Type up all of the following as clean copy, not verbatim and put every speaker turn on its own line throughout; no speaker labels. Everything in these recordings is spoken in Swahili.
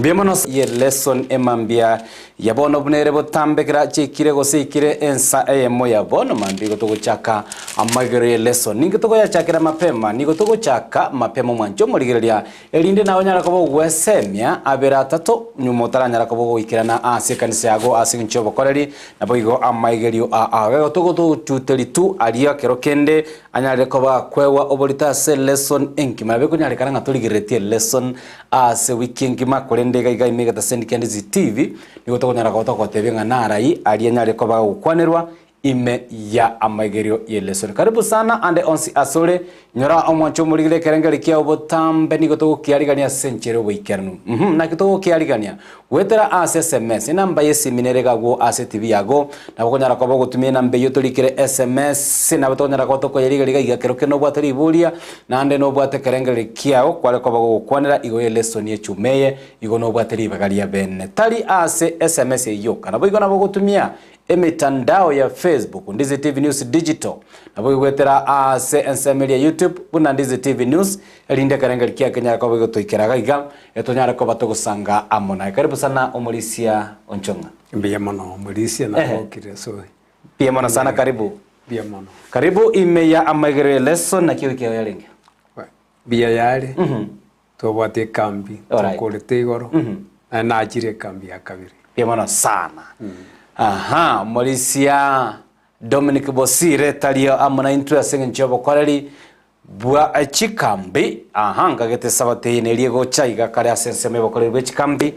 Mbiamonos ye lesson emambia yabono bunere botambekira chikire gosikire ensa eyemo yabono mambigo tuguchaka amagero ye lesson ningo tugo yachakira mapema nigo tuguchaka mapema mwancho murigereria elinde nawo nyara kobo gwesemia abera atatu nyumo taranyara kobo goikirana ase kanisa yago ase ncho bokoreri naboigo amaigerio agego tugo tuteri tu aria kerokende anyare koba kwewa oborita se lesson enkima beko nyare karanga turigeretie lesson ase wikingima ndega iga imega ta Sendikendizi TV nigo tokonyara ko tokotebenga narai ari nyare ko ba ukwanerwa ime ya amaigerio ye lesson. Karibu sana ande onsi asore nyora omwancho murigire kerengeri kia obotambe nigo to kiarigania senchere oikernu na kito kiarigania wetera as SMS namba yesi minerega go as TV yago na bokonyara ko bogutumia namba yo tolikire SMS na botonyara ko toko yarigariga igakeroke no bwateri bulia na ande no bwate kerengeri kiao kwale ko bogukwanera igo ye lesson ye chumeye igo no bwateri bagaria bene tali as SMS yo kana boigo na bogutumia emitandao ya Facebook Ndizi TV News Digital nabo gwetera ase ensemble ya YouTube buna Ndizi TV News elinde karengeri kia Kenya ko bigo toikeraga iga etonyara ko batogusanga amona. Karibu sana Omulisia Onchonga.
Mbia mono Omulisia na okire so.
Pia mono sana karibu.
Bia mono.
Karibu ime ya amagere lesson na kiyo kia yalenga.
Bia yale. To bwate kambi to kolete igoro. Na ajire kambi ya kabiri.
Pia mono sana. Aha, Omulisia Dominic Bosire talio amona intro asenga nchobo koreri bwa chikambi ngagete sabate inelie gocha igakare asenseme bokoreri bwe chikambi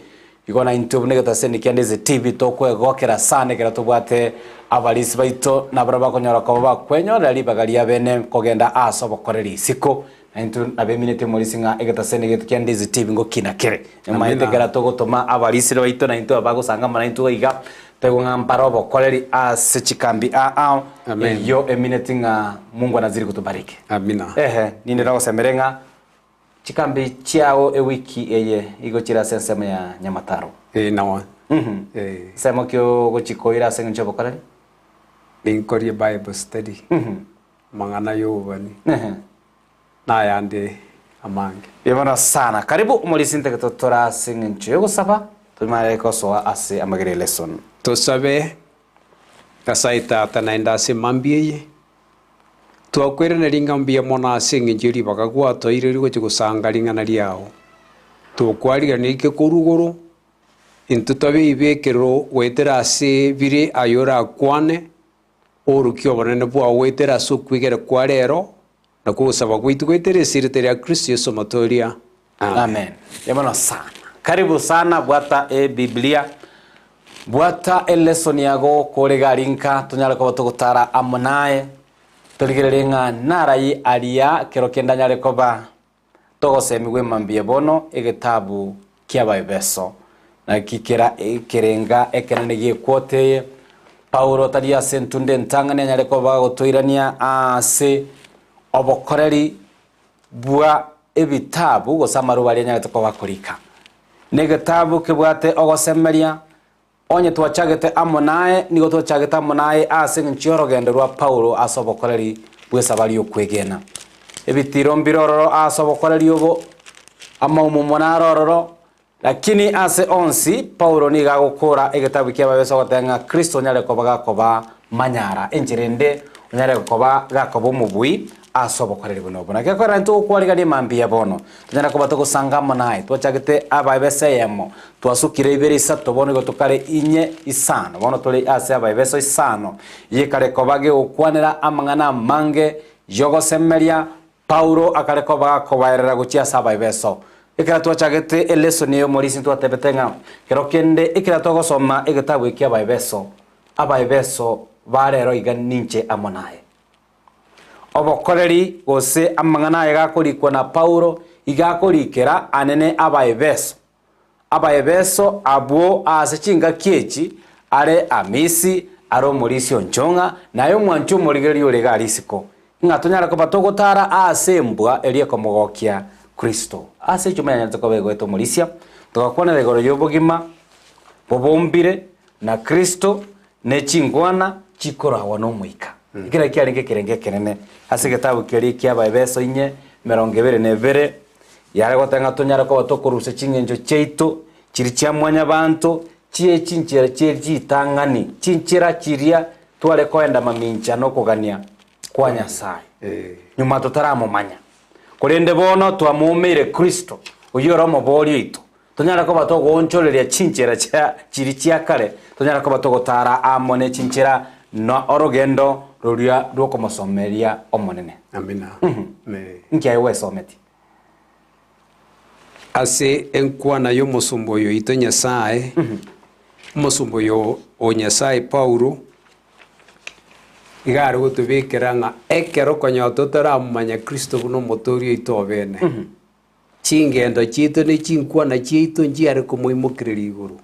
igona into negata Sendikendizi TV tokwe gokera sane kera tubwate abalisi baito nabara bakonyora ko bakwenyora libagalia bene kogenda aso bokoreri siko into nabeminete Omulisia egata Sendikendizi TV ngo kinakere nyamaite kera togotoma abalisi baito na into abagosanga mana into iga tego ngamparo bokoreri ase chikambi yo eminetinga Mungu anazidi kutubariki.
Amina.
Ninde nago semerenga chikambi chiao ewiki eye igo chira sensema ya Nyamataro.
Nawa.
Sema kyo gochikoira senga ncho bokoreri.
Inkori Bible study. Mangana yo bani. Na yande amange.
Yebona sana. Karibu Omulisia ntegetora senga ncho yo gusaba tumare ko so ase amagere lesson.
To sabe kasaita tanaenda se mambiye to akwere na ringa mbia mona singi njiri bakagwa to iriri go gusanga ringa na riao to kwari ni ke kurugoro into tabe ibekero wetera se bire ayora kwane orukyo banene bwa wetera so kwigere kwarero na kusaba kwitu kwetere sirtere ya Kristo Yesu matoria.
Amen. Yamana sana. Karibu sana bwata Biblia bwata lesson yago korega linka tunyala ko tugutara amonae tuligerenga narai aria kerokenda nyale koba togosemigwe mambie bono egetabu kia Baibeso na kikera ekerenga ekenanigie quote Paulo talia sentunde ntangane nyale koba gotoirania ase obokoreri bwa ebitabu gosamaru bali nyale tokoba kurika negetabu kebwate ogosemeria onye twachagete amonae nigo twachagete amonae ase nchioro genderwa Paulo asobokoreri bwesabali okwegena ebitiro mbirororo asobokoreri obo amaumonarororo lakini ase onsi Paulo niga gukora egetabu kia Baibeso gotenga Kristo nyale koba manyara enjerende nyale koba gakobo mubui asobokoreri bono na kekora ntu kwariga mambia bono tunyara kuba tugusanga monae twachagete Baibeso yemo twasukire ibere isato bono gotukare inye isano bono tuli ase Baibeso isano yekare kobage okwanera amangana mange yogosemeria Paulo akare koba kobaerera guchia sa Baibeso ikira twachagete lesson yo Omulisia twatebetenga kerokende ikira togosoma egetabu ekia Baibeso Baibeso barero iga ninche amonae obokoreri gose amangana yagakorikwa na Paulo igakorikera anene Baibeso abo ase chinga kiechi are amisi aro Omulisia Onchonga nayo mwancho murigeri orega arisiko ngatonyara ko batogotara ase mbwa elie komogokia Kristo ase chumanya ntokobego eto Omulisia tugakwana regoro yobogima bobombire na Kristo ne chingwana chikorawa no muika ikira kiaringe kirenge kenene ase getabu kiri kia Baibeso inye 22 yare gotenga tonyara ko batokuruse chingenjo cheito chiri chia mwanya bantu chie chinchira chie jitangani chinchira chiria twale koenda mamincha no kugania kwa Nyasaye nyuma tutaramumanya kurinde bono twamumire Kristo uyoro moborio itu tonyara ko batogonchoreria chinchira cha chiri chia kare tonyara ko batogotara amone chinchira no orogendo ruria rwokomosomeria omonene.
Amina.
Nkia yewe someti
ase enkwana yo musumbo yo ito Nyasaye musumbo yo o Nyasaye Paulo igari gutubikira nga ekero konyoto taramanya Kristo buno motorio ito bene chingendo chito ni chinkwana chito njiare kumuimukirira iguru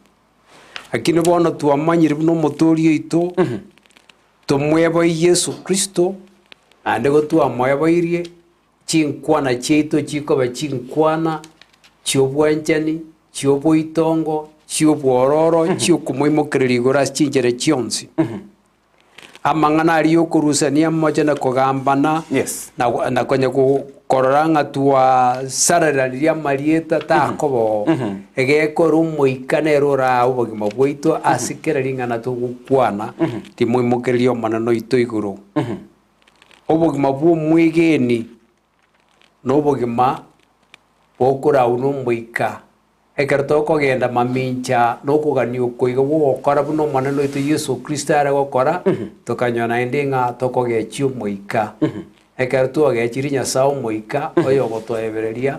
akini bono twamanyire buno motorio ito tumwebo Yesu Kristo ande go twamwebo irie chinkwana chito chikoba chinkwana chiobwanjani chioboitongo chiobwororo chiokumuimukirira iguru chinjere chionsi amangana ariyo kurusania mmoja na kugambana
yes
na kwenye kukororanga tuwa sarararia marieta takobo egekora umuikane rora ubogima bwito asikera ringana tugukwana timwimukiriria omanano ito iguru ubogima bw'umwigeni n'ubogima bwokora uno muika ekerto kogenda mamincha no kugania ukoiga gukora buno maneno ito Yesu Kristo ara gukora tukanyona indinga tokogechio muika ekerto agechiri Nyasaye muika oyo gotoebereria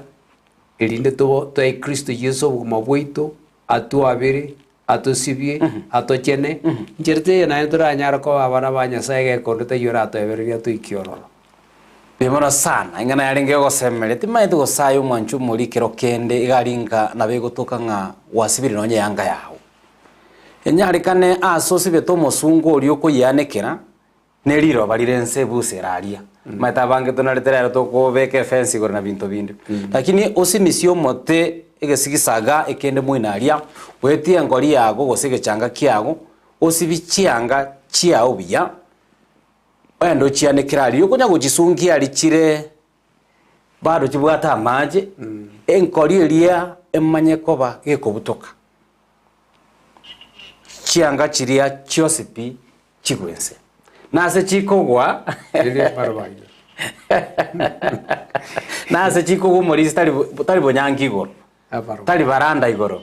irinde to Kristo Yesu buguma bwito atuabire atosibie atochene njerte na ndura nyara ko abana ba Nyasaye gekondo tayora atoebereria tuikiororo.
Bimona sana ingana yaringe gosemere timaite gosayo mwanchu muri kero kende igaringa nabegotoka nga wasibiri nonye yanga yawo enyarikane asosi beto mosungo orio ko yanekera neriro balirense buseraria mata bange tonaletera to ko beke fence gorna binto bindi lakini osimisio mote egesigisaga ekende muinaria wetie ngori yago gosige changa kiago osibichianga chiao biya endo chiane kirali yuko nyago chisungia lichire bado chibwata amaje enkori elia emanye koba gekobutoka chianga chiria chiosipi chigwense nase chikogwa nase chikogwa muri tali bonyangi igoro tali baranda igoro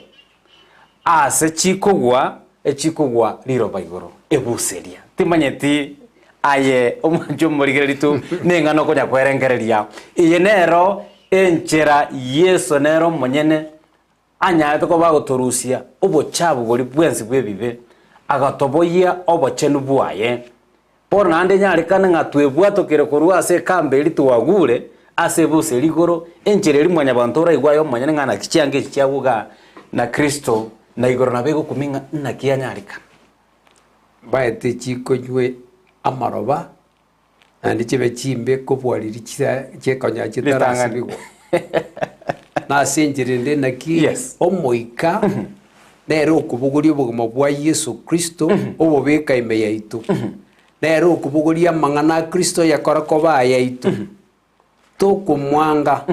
ase chikogwa echikogwa liroba igoro ebuseria timanyeti aye omanjo murigeri tu nengano konya kwerengereria iye nero enchera Yesu nero monyene anya to ko bagotorusia obochabu gori bwensi bwebibe agatoboya obochenu bwaye por nande nyari kana ngatwebwa tokere korwa ase kambe litwagure ase bose ligoro enchera ri mwanya bantora igwayo monyene ngana kicyange kyabuga na Kristo na igoro nabego kuminga na kiyanyarika
baete chiko jwe amaroba andi chibe chimbe kopwaliri chekonya chitarasibigo na sinjirinde naki omoika nero kubuguria obogima bwa Yesu Kristo obobeka ime yaitu nero kubuguria mang'ana Kristo yakora koba yaitu tokumwanga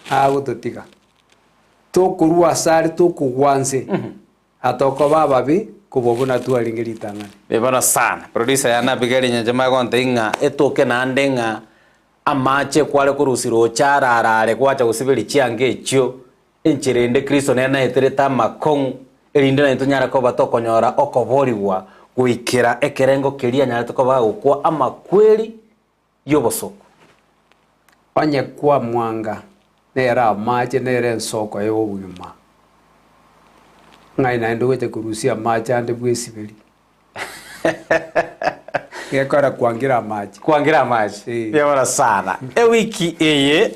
agutotiga tokurua sari tokugwanse atokoba babi kubobona tu alingeritangana
bebana sana producer yana bigeri nyajama gonte inga etoke nande nga amache kwale kurusiro chararare kwacha gusibiri chiange chyo enchirende Kristo nena etereta makong erinde na ntonyara ko batokonyora okoboriwa guikira ekerengo kiria nyara to koba gukwa amakweli yobosoko
onye kwa mwanga nera amache nera nsoko yobugima ngai na ndo wete kurusia macha ande bwesibiri ngekora kuangira maji
yabara sana wiki eye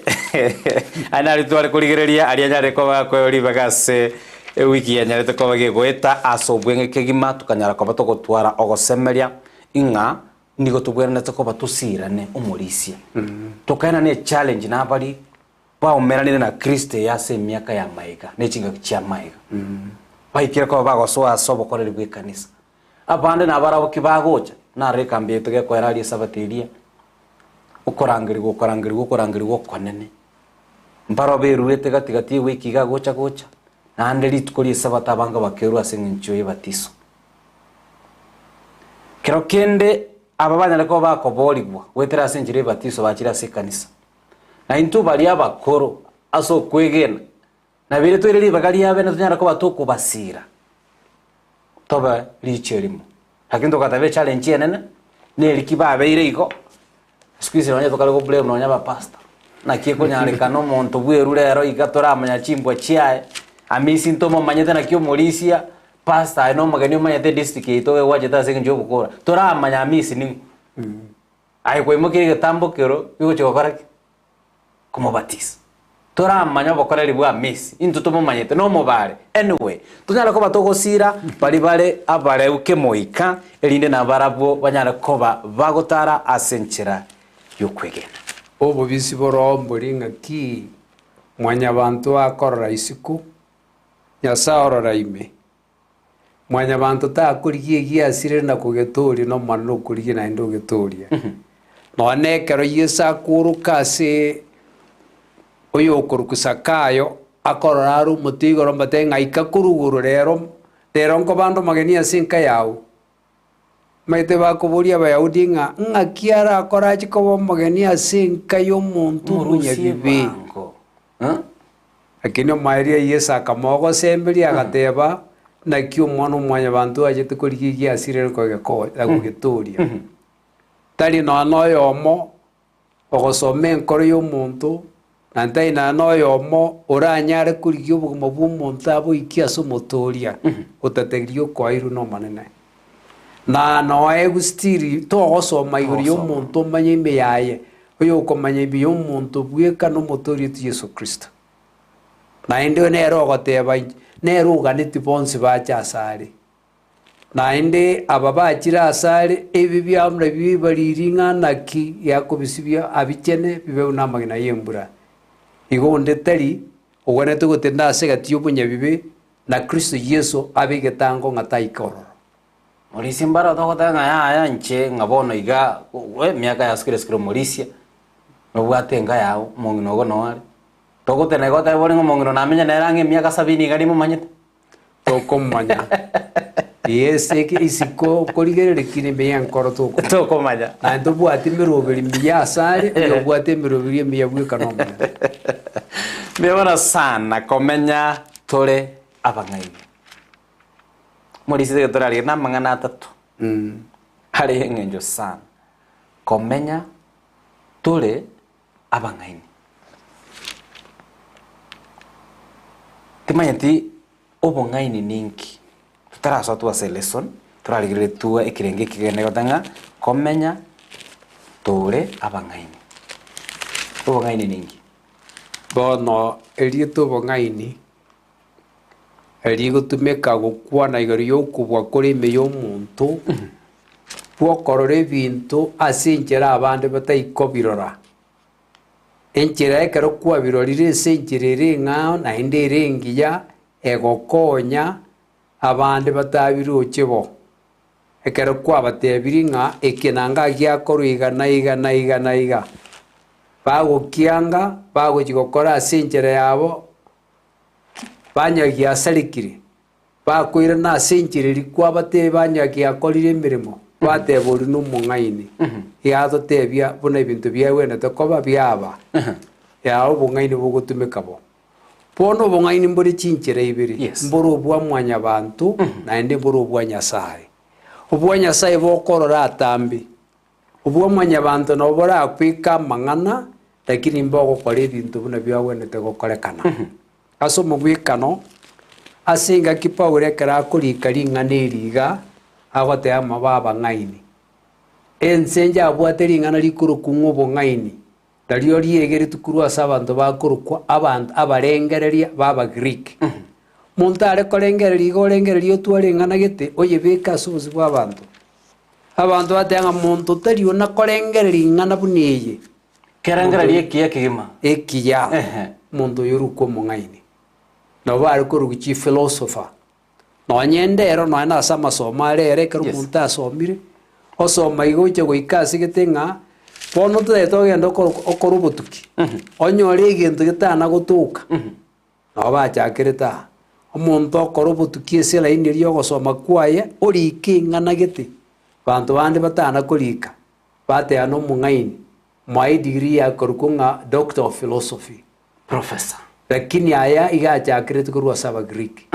anari twale kurigereria ari anyare ko bakori bagase wiki anyare to ko bagegweta asobwenge kegima tukanyara ko batogotwara ogosemeria inga nigo tubwerana to batusirane umurisia tukana ne challenge na bari ba umeranire na Kristo yase miaka ya maiga ne chinga kya maiga baikira ko bagosoa sobo koreri bwe kanisa abande na barabo kibagocha na reka mbieto ge kwerari sabatiria ukorangiri konene mbaro beruete gatigati wiki gagocha nande ritukori sabata banga bakeru asengencho yebatiso kero kende ababanya leko bakoborigwa wetera asenjire batiso bakira se kanisa na into bali abakoro aso kwegena na bire twireri bagali yabe na tunyara ko batoko basira toba licherimo hakindo katabe challenge yenene ne likibabe ire iko squeeze nonya tokale ko blame nonya ba pastor na kieko nyareka no monto bweru rero igatora amanya chimbwa chiae amisi ntomo manyete na kyo morisia pastor no magani manyete district ito we waje ta sengi jobu kora tora amanya amisi ni ai ko imokire gatambo kero biko chokora como batis tora amanya bokora libwa amisi into tomo manyete no mobare anyway tunyala ko batoko sira bali bale abare uke moika elinde na barabo banyala koba bagotara asenchera yokwegena
obo bisi borombo ringa ki mwanya bantu akorora isiku nyasaorora ime mwanya bantu ta kurigie giasire na kugetori no manu kurigie na ndo getoria no nekero yesa kuruka se oyo kurukusakayo akorora aru mutigo rombate ngaika kuruguru rero ngo bando magenia sinka yao maite bakuburia bayahudi ngakiara akora chikobo magenia sinka yo muntu munyabibi akino mairia yesa kamogo sembeli agateba na kyo mwana mwanya bantu ajete kurigigia asire ko geko agugitoria tali no yomo ogosome nkoro yo muntu nantai no yomo oranyare kurigio bugumo bu muntu abo ikiaso motoria utategirio kwa iru no manene na no egustiri to ogosoma iguru yo muntu manye imbe yaye oyo komanya ibi yo muntu bweka no motoria tu Yesu Kristo na inde nero goteba nero ganiti bonsi bacha asari na inde ababa akira asari ebi byamra bibariringa naki yakobisibya abichene bibe unamagina yembura igo ndetari ogone tugotenda asegati obunya bibe na Kristo Yesu abigetango ngataikoro
Morisia mbara tokotanga ya nche ngabono iga we miaka ya skire Morisia nobwate nga yao mongino go noare tokotene gota bori ngo mongino namenya nerange miaka 70 gari mu manyete tokomanya yese ki isiko koligere kine beya nkoro tokomanya na ndobwate miroberi miya sare ndobwate miroberi miya bweka no mebona sana komenya tore abangai Morisia getorari na mangana 3 hari ngenjo sana komenya tore abangaini timanyati obongaini ninki tutaraso tu ase lesson turarigire tu ekirenge kigene gotanga komenya tore abangaini obongaini ninki bono elieto bongaini eligotumeka gukwana igari yokubwa kuri me yo muntu bwokorore bintu asinjera abande bataikobirora enchera ekero kwa birorire senjirere ngao na indere ngiya egokonya abande batabiroche bo ekero kwa batebiri nga ekenanga gyakoruiga na iga bagokianga bagokigokora senjera yabo banyagia sarikire bakwira na senjireri kwa bate banyagia korire emirimo batebori no mungaini yazo tebia buna ibintu byawe na tokoba byaba ya obungaini bugutumika bo pono bungaini mbori chinchire ibiri mboro bwa mwanya bantu na ende mboro bwa nyasaye obwa nyasaye bokorora atambi obwa mwanya bantu no bora kwika mangana lakini mbogo kore bintu buna byawe na tokorekana aso mugwikano asinga kipaure kara kurikari nganeriga agote amababa ngaini ensenja abwateri ngana likuru kungobo ngaini dalio liegere tukuru asabantu bakurukwa abantu abarengereria baba Greek montare korengereria gorengereria tware ngana gete oye beka subuzi bw'abantu abantu batanga muntu tari ona korengereria ngana buneye kerengereria kiya kigima
ekiya muntu yoruko mungaini no bari korugichi philosopher no nyendero no na sama soma rere kero muntu asomire osoma igoche goikasi getenga pono teto gendo okorubutuki onyore igintu gitana gutuka no bachakireta omonto okora obotuki ase elaini eria ogosoma kwaye orike ing'ana gete banto bande batana korika bateana omong'aini mwae degree yakorwa ng'a Doctor of Philosophy
Professor.
lakini aya iga achakirete korwa ase abagiriki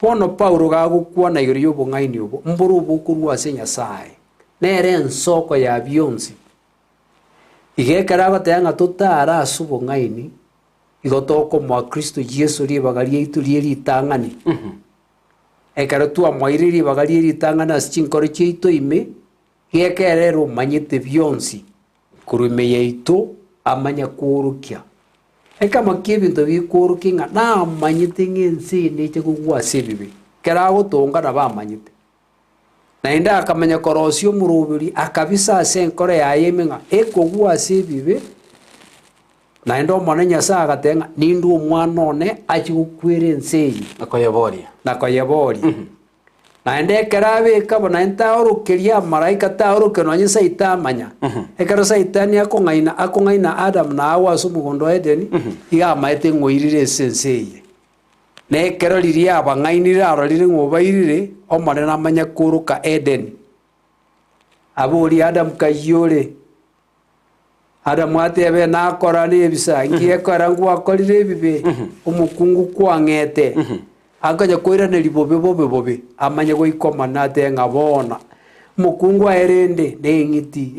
bono Paulo gagokwana igoro ya obong'aini obo mboro obo okorwa ase Nyasaye nere ensoko ya bionsi igekera agoteba ng'a totara ase obong'aini igo tokomoa Kristo Yesu ribaga riaitu rie ritang'ani ekero twamwaire ribaga rie ritang'ani ase chinkoro chiaito ime gekerere omanyete bionsi korwa ime yaito amanya kworokia ekamakia ebinto bikorokia ng'a namanyete ng'a ense ende eche kogwa ase ebibe kero agotonga nabo amanyete naende akamenya korosia omoroberi akabisa ase enkoro yaye ime ng'a ekogwa ase ebibe naende omone Nyasaye agateba ng'a ninde omwana one achi gokwera ense eye nakoyeboria naende ekero abeka bo naende taorokeria amaraika taoroke nonye Saitani amanya ekero Saitani akong'aina Adam na Hawa ase omogondo wa Edeni iga amaete ng'oirire ase ense eye na ekero riria abang'ainire arorire ng'obairire omonene amanya koroka Edeni abori Adam kaiyore Adamu atebe nakora nebisa ngiekora ngwakorire ebibe omokungu kwang'ete akaja koiraneri bobe amanya goikomana ate ng'a bona omokungu aerende na eng'iti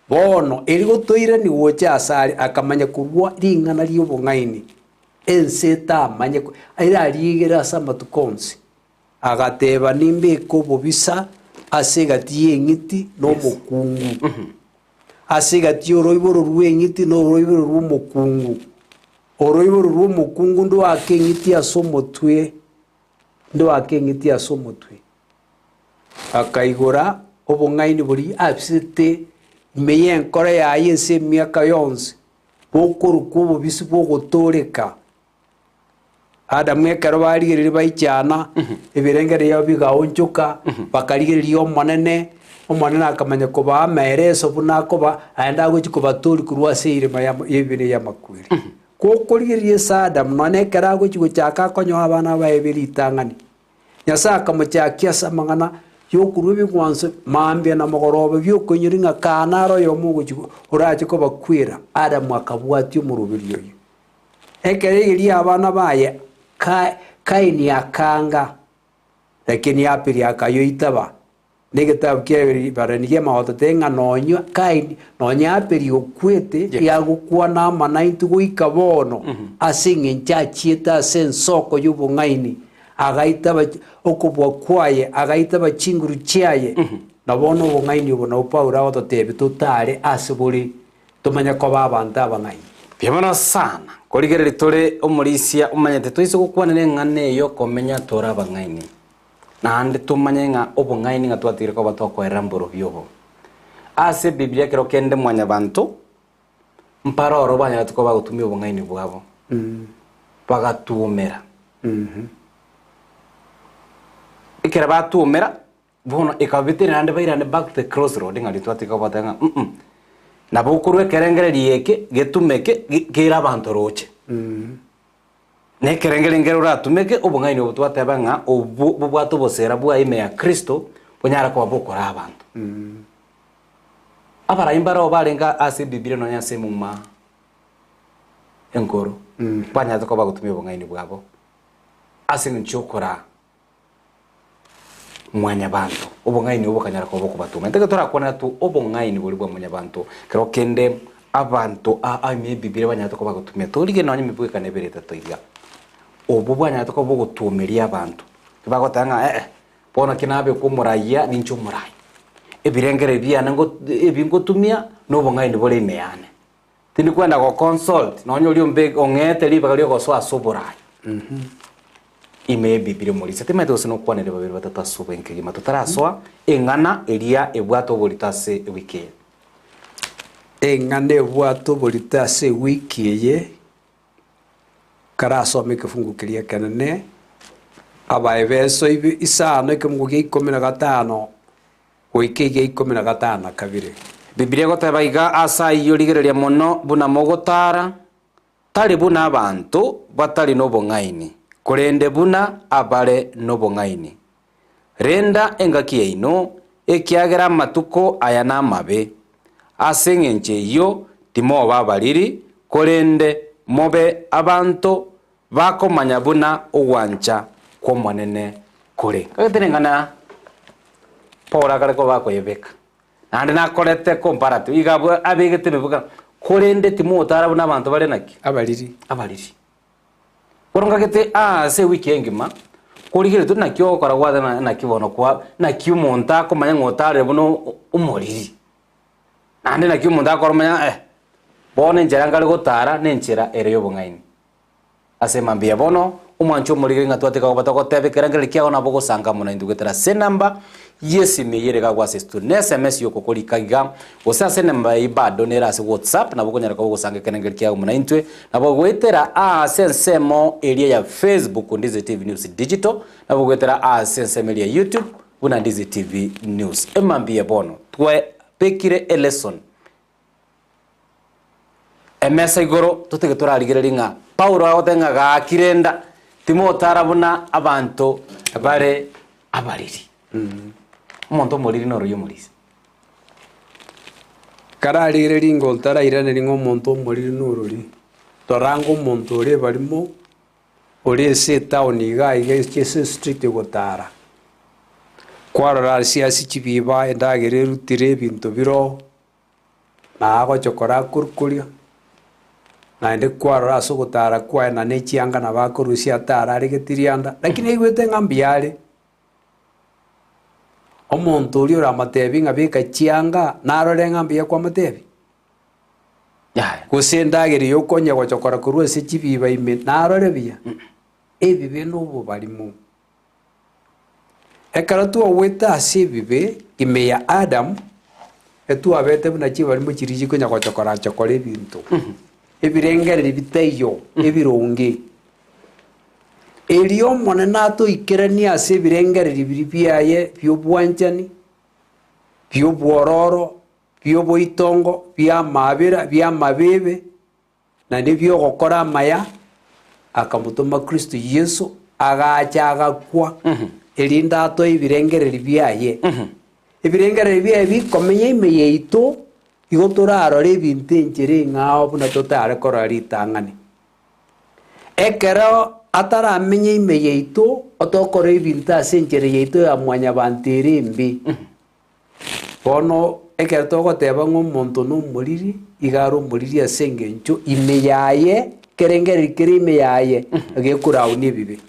bono eri gotoirani gocha asare akamanya korwa ring'ana ria obong'aini ense tamanye airarigere ase amatuko onsi agateba nimbeka obobisa ase egati ya eng'iti na omokungu ase egati oroiboro rwa eng'iti na oroiboro rwa omokungu oroiboro rwa omokungu ndoake eng'iti ase omotwe akaigora obong'aini bori abisete ime ya enkoro yaye ase emiaka yonsi bokorokwa obobisi bogotoreka Adamu ekero barigereria baichana ebirengere yao bigaonchoka bakarigereria omonene akamanya koba amaereso buna akoba aenda agochi kobatori korwa ase irema ya ebire ya makwere kokorigereria ase Adamu none ekero agochi gochaka akonyoa abana bae beritang'ani Nyasaye akamochakia ase amang'ana yokorwa ebigwanso mambia na mogorobe biokoinyori ng'a kana aroyomo ogochi orache kobakwera Adamu akabwatia omoroberi oyo ekero igeria abana baye Kaini akanga lakini Apili akayoitaba negetabu kia barani kia mahoto tenga nonyo Kaini nonya Apili okwete yagokwana amanaitu goika bono ase eng'encho achiete ase ensoko y'obong'aini agaitaba okobwa kwaye agaitaba chinguru chiaye na bono obong'aini obo nabo Paulo agototebia totare ase bore tomanya koba abanto abang'aini
Biamono sana korigereri tore omorisia umanyete toise gokwanene ng'ana eyo komenya tora abang'aini naende tumanye ng'a obong'aini ng'a twatire koba twakoerera mboro biobo ase Biblia kero kende mwanya banto mpara oro banya tukoba gotumia obong'aini bwabo bagatuomera ekera batuomera bono ekabitire naende bairane back to the crossroad ng'ari twatire koba tanga nabo okorwa ekerengere rieke getumeke kera abanto roche na ekerengere ngero ratumeke obong'aini obo twateba ng'a obobwate obosera bwa ime ya Kristo bonyara koba bokora abanto abaraimba ro barenga ase Biblia nonya ase muma enkoro banyate koba gotumia obong'aini bwabo ase nchokora mwanya bantu obong'aini obo kanyara koba kubatuma ntege torakwana tu obong'aini buri bwa mwanya bantu kero kende abantu ime Biblia banyate koba gotumia torige nonye mibweka neberete toiga obo bwanyate koba gotumeria abantu bagotanga bona kinabe ko muraya nincho murai ebirengere byana ngo ebingotumia n'obong'aini buri imeyane tindi kwenda go consult nonye uri ombe ong'ete libaga lyo go swa soborai ime Biblia muri setema tose no kwanere babiri batatu asuba enkegima tutaraswa eng'ana eria ebwato boritase wiki
eng'ana ebwato boritase wiki eye karasome kifungu kiria kenene abaebeso isano ekimungu gia 15 wiki gia 15 kabire
Biblia goteba iga asa iyo rigereria mono buna mogotara tari buna abantu batari n'obong'aini korende buna abare n'obong'aini renda engaki yaino ekiagera amatuko aya n'amabe ase eng'enche eyio timoba abariri korende mobe abanto bakomanya buna ogwancha kwa omonene kore kageteneng'ana Paul akareko bakoyebeka nande nakorete comparative igabo abegete mebuka korende timotara buna abantu bare naki
abariri
koronga gete se wiki engima korigire tu nakyo kora gwatha na kibono kwa nakyo monta komanya ngotare buno umoriri nande nakyo monta koromanya bone njera ngari gotara nenchera ere yobong'aini ase mambia bono umwancho umorigire ngatwateka gobata gotebekera ngari kiago nabo gosanga muna indugetera se namba yesi meyere gagwa sestu ne SMS yoko kolikaga osase namba ibado nera ase WhatsApp nabo konyara ko gosanga kenengeri kiago muna intwe nabo gwetera sensemo area ya Facebook Ndizi TV News Digital nabo gwetera sensemo area ya YouTube buna Ndizi TV News emambia bono twe pekire lesson emesa igoro tutege turarigire ringa Paulo agotenga ga kirenda timotara buna abantu bare abariri umuntu omoriri noro yomorisi
kararire ringo ntarairane ringo omonto omoriri norori toranga omonto ore barimo ore ase town iga ase street gotara kwarora siasi chibiba endagere rutire ebinto biro nagochokora kurkuria naende kwarora ase ogotara kwaena na echianga nabakorusia atara aregetirianda lakini eigwete ng'ambiare omonto oria oramatebi ng'a beka chianga narore ng'ambia kwa matebi gose endagera yokonya gochokora korwa ase chibiba ime narore buya ebibe nobo barimo ekero twagwete ase ebibe ime ya Adam etwabete buna chibarimo chiriji konya gochokora chokora ebinto ebirengereri bitaiyo ebironge elio monene atoikerania ase ebirengereri biri biaye biobwanchani biobwororo bioboitongo biamabera biamabebe naende biogokora amaya akamutoma Kristo Yesu agacha agakwa erinde atoa ebirengereri biaye ebirengereri biaye bikomenya ime yaito igo torarora ebinto enchera eng'ao buna totare korora ritang'ani ekero ataramenya ime yaito otokora ebinto ase enchera yaito ya mwanyabanto ere embe bono ekero togoteba ng'a omonto na omoriri igare omoriri ase eng'encho ime yaye kerengereri kere ime yaye agekorauni ebibe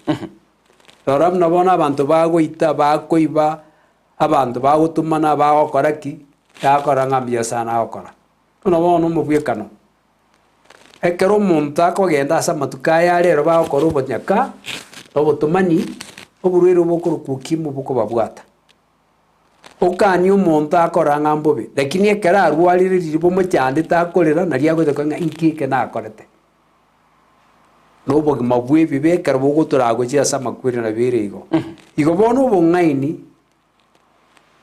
rora buna bono abanto bagoita bakoiba abanto bagotumana bagokora ki yakora ng'ambia sana agokora buna bono omobwekano ekero omonto akogenda ase amatuko aya rero bagokora obonyaka obotomani oborwaire bokorokwa okimo bokobabwata okania omonto akora ng'a mbobe lakini ekero arwarire riri bomochandete akorera nari agoeteka ng'a nkike nakorete na obogima bwa ebibe ekero bogotoragochia ase amakweri nabere igo igo bono obong'aini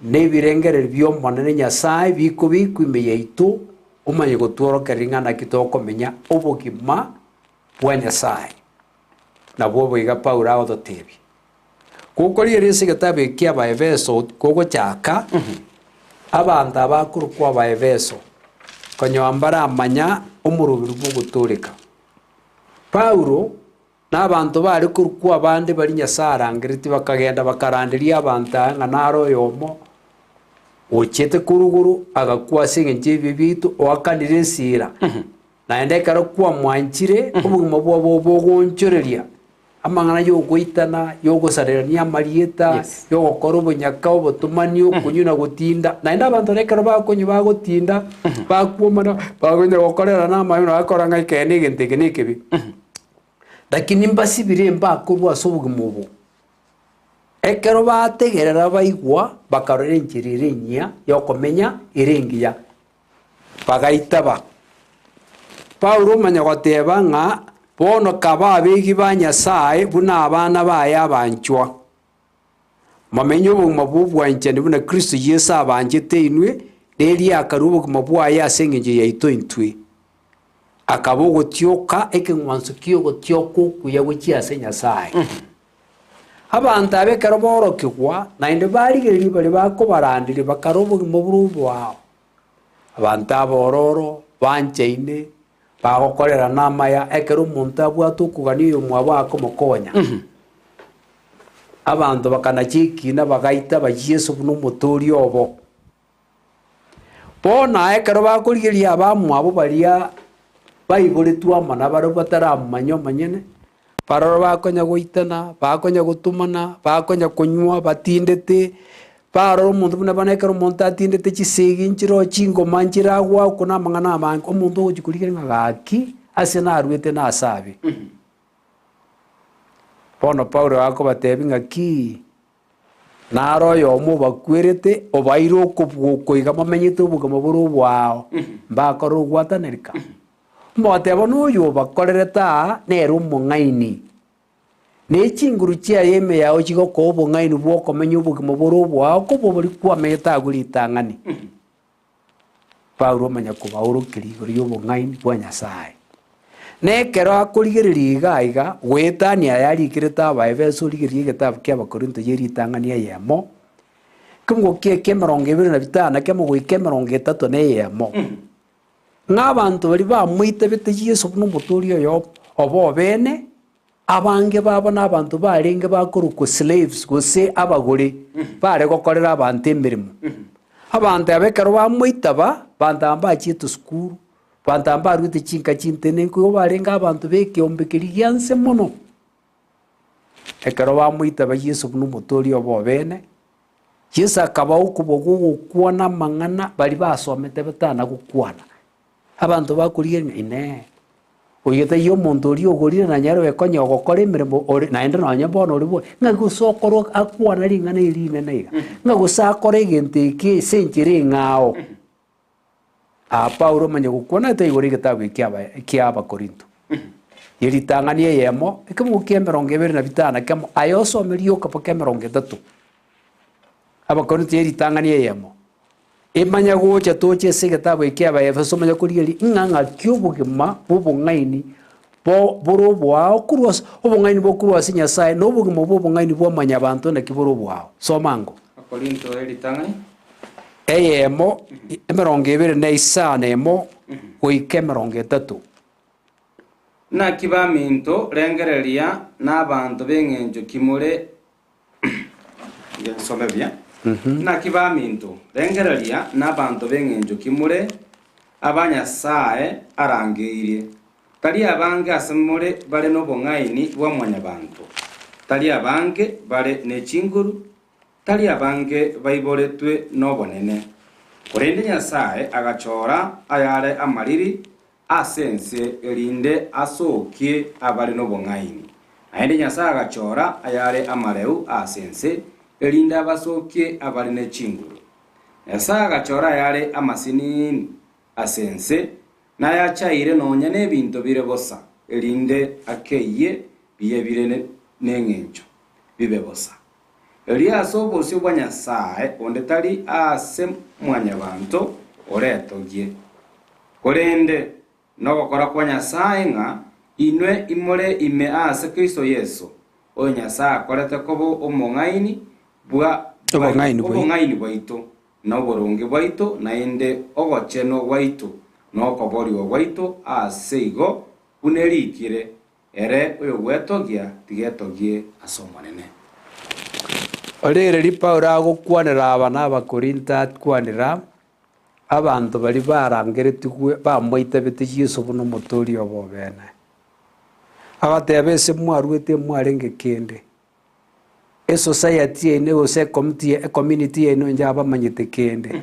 na ebirengereri bia omonene Nyasaye bikobikwa ime yaito omanye gotworokereri ng'a naki tokomenya obogima bwa Nyasaye nabwo obo iga Paulo agototebia gokoriere ase egetabu kia Abaefeso gogochaka abanto abakorokwa Abaefeso konyoa baramanya omorobiri bwa ogotoreka Paulo na abanto bari korokwa abande bari Nyasaye arangereti bakagenda bakaranderia abanto ng'a naro oyomo ochete kuruguru agakwa ase eng'encho ebio bitu oakanire esira naende ekero kwamwanchire obogima bwabo bogonchoreria amang'ana yogoitana yogosarerania amarieta yogokora obonyaka obotomani okonywa na gotinda naende abanto ekero bakonywa bagotinda bakwomana bagonya gokorerana amayo nagakora ng'a ekene egento eke na ekebi lakini mbasibire mbakorwa ase obogima obo ekero bategerera baigwa bakarora enchera ere enyia yokomenya ere engiya bagaitaba Paulo omanya goteba ng'a bono kaba abegi ba Nyasaye buna abana baye abanchwa mamenye obogima bwobwanchani buna Kristo Yesu abanchete inwe reri akaru obogima bwaye ase eng'encho yaito intwe akabo gotioka ekengwanso kio gotioka okuya gochiase nyasaye abantu abekero borokigwa naende barigereria bari bakobarandire bakaroba obogima buru bwao abantu abororo banchaine bagokorera namaya ekero omonto abwate okugania oyo mwabo akomokonya abantu bakanachikina bagaita bayesu buna omotori obo bona ekero bakorigeria abamwabo baria baiboretwe amana baro bataramanya omanyene baroro bakonya goitana bakonya gotumana bakonya konywa batindete baroro omonto buna banekero omonto atindete chisegi nchiro chingoma nchiragwa okona amang'ana amange omonto ogochikorigeria ng'agaki ase naruete nasabe bono Paulo akobatebi ng'aki naro oyomo obakwerete obaire okoiga bamenyete obogima bore obwao mbakora ogwatanerika motebo noyo obakorereta nere omong'aini na echinguru chiaye eme yao chigokoa obong'aini bwokomenya obogima bore obwao kobo bori kwamete agwo ritang'ani Paulo omanya kobaorokeria igoro ya obong'aini bwa Nyasaye nekero akorigereria iga gwetania yarikirete abaefeso origereria egetabu kia abakorinto ya eritang'ani eyemo kimogokia ekia 25 kemogoika 30 na eyemo ng'abanto bari bamoitebete Yesu buna omotori oyo obo bene abange babo n'abanto barenge bakorokwa slaves gose abagore bare gokorera abantu emirimo abantu abekero bamoitaba bantu ambachiete sukuru bantu ambarwete chinka chintene nko barenga abantu bekeombekeri gianse mono ekero bamoitaba Yesu buna omotori obo bene Yesu akaba okubogo gokwana mang'ana bari basomete batana gokwana abantu bakurigeria ine oyete yo omonto ori ogorire na nyaro ekonya ogokora emirimo naende nonya bono oribo ng'agosokoro akwana ring'ana erine naiga ng'agosakora egento eki ase enchera eng'ao Paulo manya gokwana ate igoro egetabu ekia abakorinto eritang'ani eyemo ekimogokia 25 kemo aye osomerie okapaka 30 abakorinto eritang'ani eyemo emanya gocha toche ase egetabu ekia abaefeso manya korigeria ng'ang'aki obogima bobong'aini bore obwao korwa obong'aini bokorwa ase Nyasaye na obogima bwa obong'aini bwamanya abanto naki bore obwao somango
Akorinto eritang'ani
eyemo 25 emo goika 30
naki baminto rengereria n'abantu b'eng'encho kimure nsome bia naki baminto rengereria n'abantu b'eng'encho kimure abanyasaye arangeirie tari abange ase more bare n'obong'aini bwamwanya banto tari abange bare n'echinguru tari abange baiboretwe n'obonene korende Nyasaye agachora ayare amariri ase ense erinde asokie abare n'obong'aini naende Nyasaye agachora ayare amareu ase ense erinde abasokie abare n'echinguru Nyasaye agachora ayare amasinini ase ense nayachaire nonya n'ebinto bire bosa erinde akeiye biye bire n'eng'encho bibe bosa eri ase obosio bwa Nyasaye onde tari ase mwanya banto oretogie korende nogokora kwa Nyasaye ng'a inwe imore ime ase Kristo Yesu oyo Nyasaye akorete kobo omong'aini bwa obong'aini bwaito na oboronge bwaito naende ogocheno bwaito nokoborio bwaito ase igo buna erikire ere oyo gwetogia tigetogie ase omonene
orereri Paulo agokwanera aba n'abakorinto akwanera abantu bari barangeretigwe bamoitebete Yesu buna omotori obo bene agateba ase mwarwete mwarenge kende esociety ene gose community ene nja bamanyete kende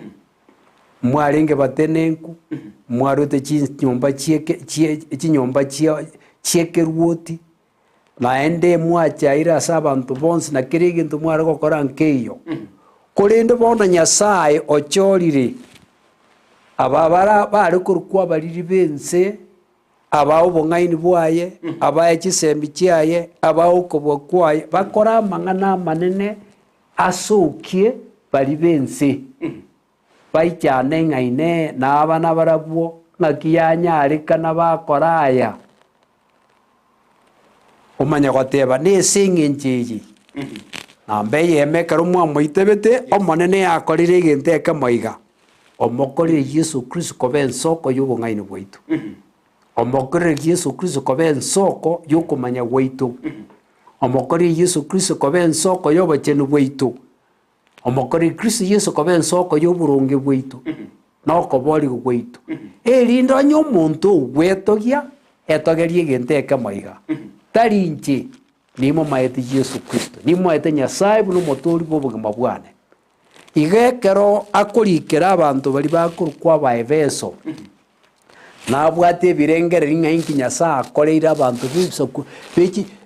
mwarenge batenenku mwarwete chinyomba chiekeruoti naende mwachaire ase abantu bonsi na kere egento mware gokora nkeiyo korende bono Nyasaye ochorire aba bare korokwa abariri bense aba obong'aini bwaye aba echisembi chiaye aba okobwa kwaye bakora amang'ana amanene asokie bari bense baichane ng'aine na abana barabwo ng'aki yanyarikana bakora aya omanya goteba nase eng'encho eye namba eyemekera omwamoitebete omonene yakorire egento ekemo iga omokorire Yesu Kristo koba ensoko y'obong'aini bwaitu omokorire Yesu Kristo koba ensoko y'okomanya gwaitu omokorire Yesu Kristo koba ensoko y'obochenu bwaitu omokorire Kristo Yesu koba ensoko y'oboronge bwaitu nokoborigo gwaitu erinde onye omonto ogwetogia etogerie egento ekemo iga tari inche nimomaete Yesu Kristo nimomaete Nyasaye buna omotori bw'obogima bwane iga ekero akorikera abanto bari bakorokwa Abaefeso nabwate ebirengereri ng'ainki Nyasaye akoreire abanto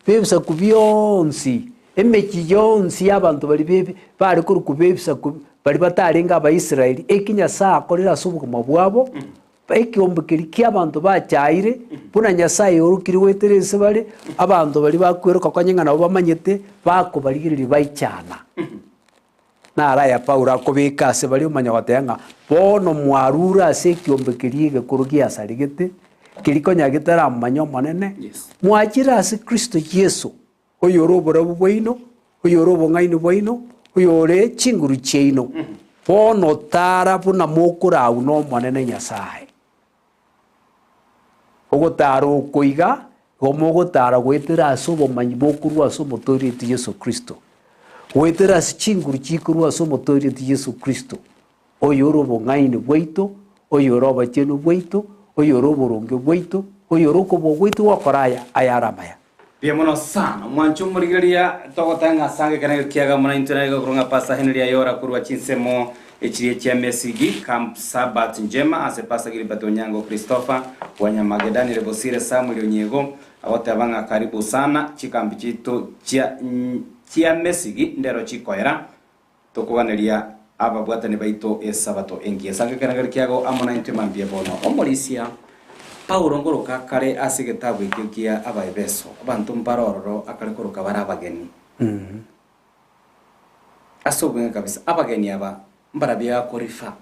bebisaku bionsi emeki yonsi y'abanto bari korokwa bebisaku bari batarenga Abaisiraeli eki Nyasaye akorire ase obogima bwabo ekiombekeri kia abantu bachaire buna Nyasaye orukiri weterese bari abantu bari bakweruka kwanyeng'ana nabo bamanyete bakobarigiriri baichana naraya Paulo akobeka ase bari omanya gotenga bono mwarura ase ekiombekeri egekoro giasarigete kirikonya gitaramanya omonene mwachire ase Kristo Yesu oyo ore oborabu bwaino oyo ore obong'aini bwaino oyo ore chinguru chiaino bono tara buna mokorau na omonene Nyasaye ogotara okoiga gomogotara gwetera ase obomanyi bokorwa ase omotorieti Yesu Kristo gwetera ase chinguru chikorwa ase omotorieti Yesu Kristo oyo ore obong'aini bwaito oyo ore obachenu bwaito oyo ore oboronge bwaito oyo ore okobo bwaito gokora aya aramaya
bien mono sana mwancho murigeria togotanga sange kana kiaga mona intona goronga pasa Henry ayora kurwa chinsemo echirie chia mesigi camp sabat njema ase pasa Gilbert Onyango Christopher Wanyamagedani Rebosire Samuel Onyego awote abanga karibu sana chikambi chito chia mesigi ndero chikoera tokubaneria aba bwatane baito esabato engie sange kana kiago amona intimambie bono omorisia Paulo ngoroka kare ase getabu ikikia Abaefeso abantu mparororo akare koroka barabageni asobwe kabisa abageni aba mbarabia korifa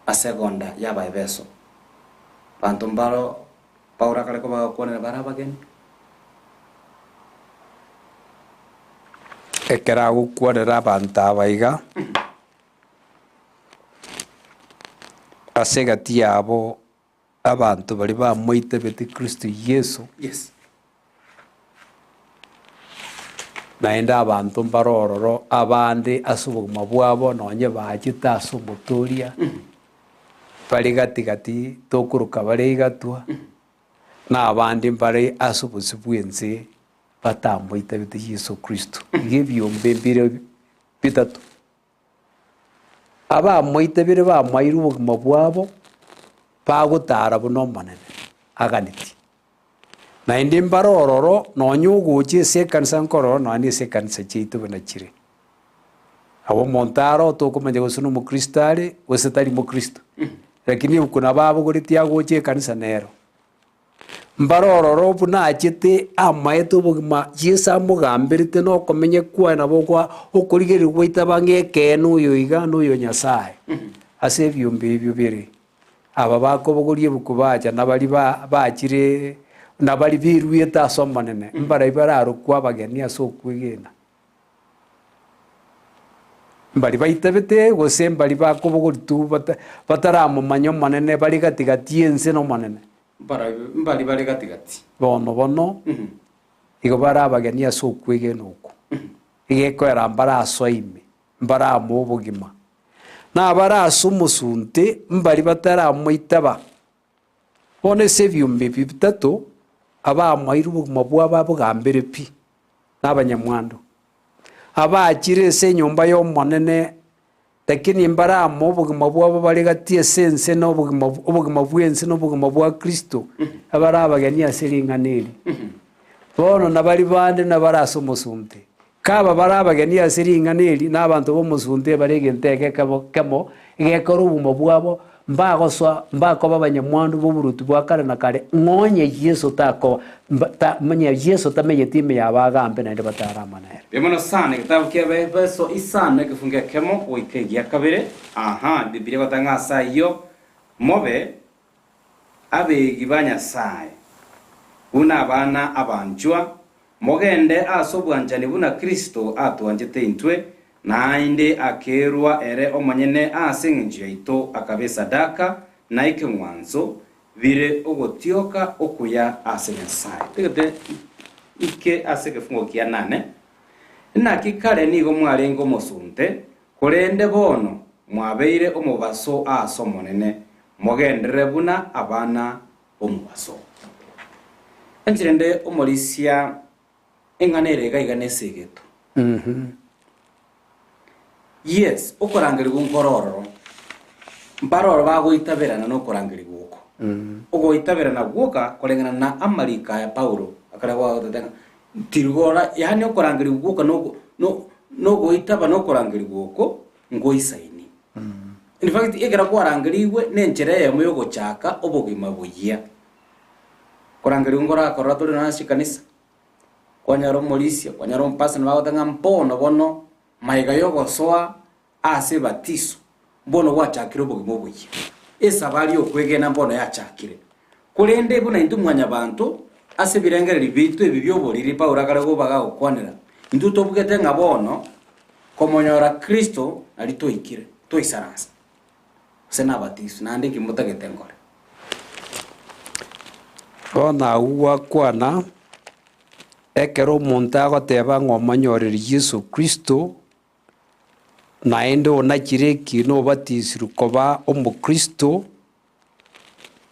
a segonda ya Abaefeso bantu mbaro Paulo akare ko bakone barabageni
ekera gukworera abantu abaiga ase gati yabo abantu bari bamoitebete Kristo Yesu naenda abantu mbarororo abande ase obogima bwabo nonye bachete ase omotoria bari gati tokuruka bari igatwa na abandi mbare ase obosi bwense batamoitebete Yesu Kristo gebiombe mbire bitatu abamoitebire bamairu obogima bwabo bagotara buna omonene aganeti naende mbarororo nonye ogochi ase ekanisa nkororo nonye ase ekanisa chiaito buna chire abo omonto aro tokomanya gose na omokristo are gose tari mokristo lakini okuna babogoreti agochi ekanisa nero mbarororo buna achete amaete obogima Yesu amogamberete nokomenya kwa nabo kwa okorigereria gwaita bang'ekene oyo iga na oyo Nyasaye ase ebiombe ebio bire aba bakobogoria ebuku bacha nabari bachire nabari biruete ase omonene mbara ibararokwa abageni ase okwegena mbari baitebete gose mbari bakobogori tu bataramomanya omonene bari gatigati ense na omonene
mbari bari gatigati
bono igo bara abageni ase okwegena oku igekoera mbara aso ime mbara amo obogima na bara ase omosunte mbari bataramoitaba bono ase ebiombe bitatu abamairu obogima bwabo abogambere pi n'abanyamwando abachire ase enyomba y'omonene lakini mbaramo obogima bwabo bari gati ase ense na obogima bwense na obogima bwa Kristo abari abageni ase ring'ana eri bono nabari bande nabari ase omosunte kaba bari abageni ase ring'ana eri n'abanto b'omosunte bari egento eke kemo igekora obogima bwabo
mbakoba banyamwandu boburutu bwa kare na kare ng'onye Yesu takoba manya Yesu tamenyeti ime yabagambe naende bataramanere
Bimono sana kitabu kia Efeso isana kifungia kemo oikegia kabere Biblia batangasa iyo mobe abegi banyasaye buna abana abanjwa mogende asobwanjani buna Kristo atwanjete intwe nainde akerwa ere omanyene asinginjia ito akabe sadaka na ike mwanzo vire ogotioka okuya asenyasaye tegete ike aseke fungo kia 8 na kikare nigo mwarengo mosunte kurende bono mwabeire omubaso asomonene mogendere buna abana omubaso enjirende omorisia enganere gaigane segeto yes okorangiri gunkororo mbaroro bagoitaberana no korangiri guko ogoitaberana guka korengana na amarika ya Paulo akara wa otetanga tirgora yani okorangiri guka no goitaba no korangiri guko ngoisaini in fact egera kwarangiriwe nenjere ya moyo gochaka obogima buya korangiri ngora koratori na shikanisa kwanyaro morisia kwanyaro mpasa na bagotanga mpono bono maiga yogosoa ase batiso mbono gwachakire obogimo buya esabari okwegena mbono yachakire kurende buna intu mwanya bantu ase birengereri bitu ebibyoboriri Paulo akarago bagakwanira intu tobugete ngabono komonyora Kristo ali toikire toisaransa sena batiso nande kimutagete ngore
ona uwa kwana ekero omonto agoteba ng'omonyoreri Yesu Kristo naende onachire ekino obatisiru koba omokristo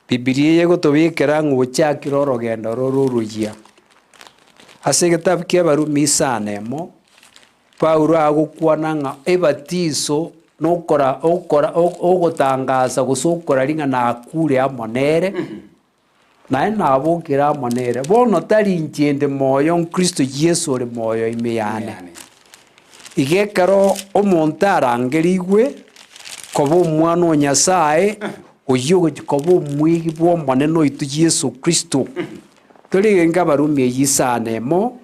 Bibilia egotobekera ng'ochakire orogendo rororuya ase egetabu kia Abarumi isano emo Paulo agokwana ng'a ebatiso ogotangasa gose okora ring'ana akure amonere naye nabokera amonere bono tari nchende moyo Kristo Yesu ore moyo ime yane igekero omonto arangerigwe koba omwana o Nyasaye oyo koba omwigi bwa omonene oitu Yesu Kristo tori nga Abarumi isano emo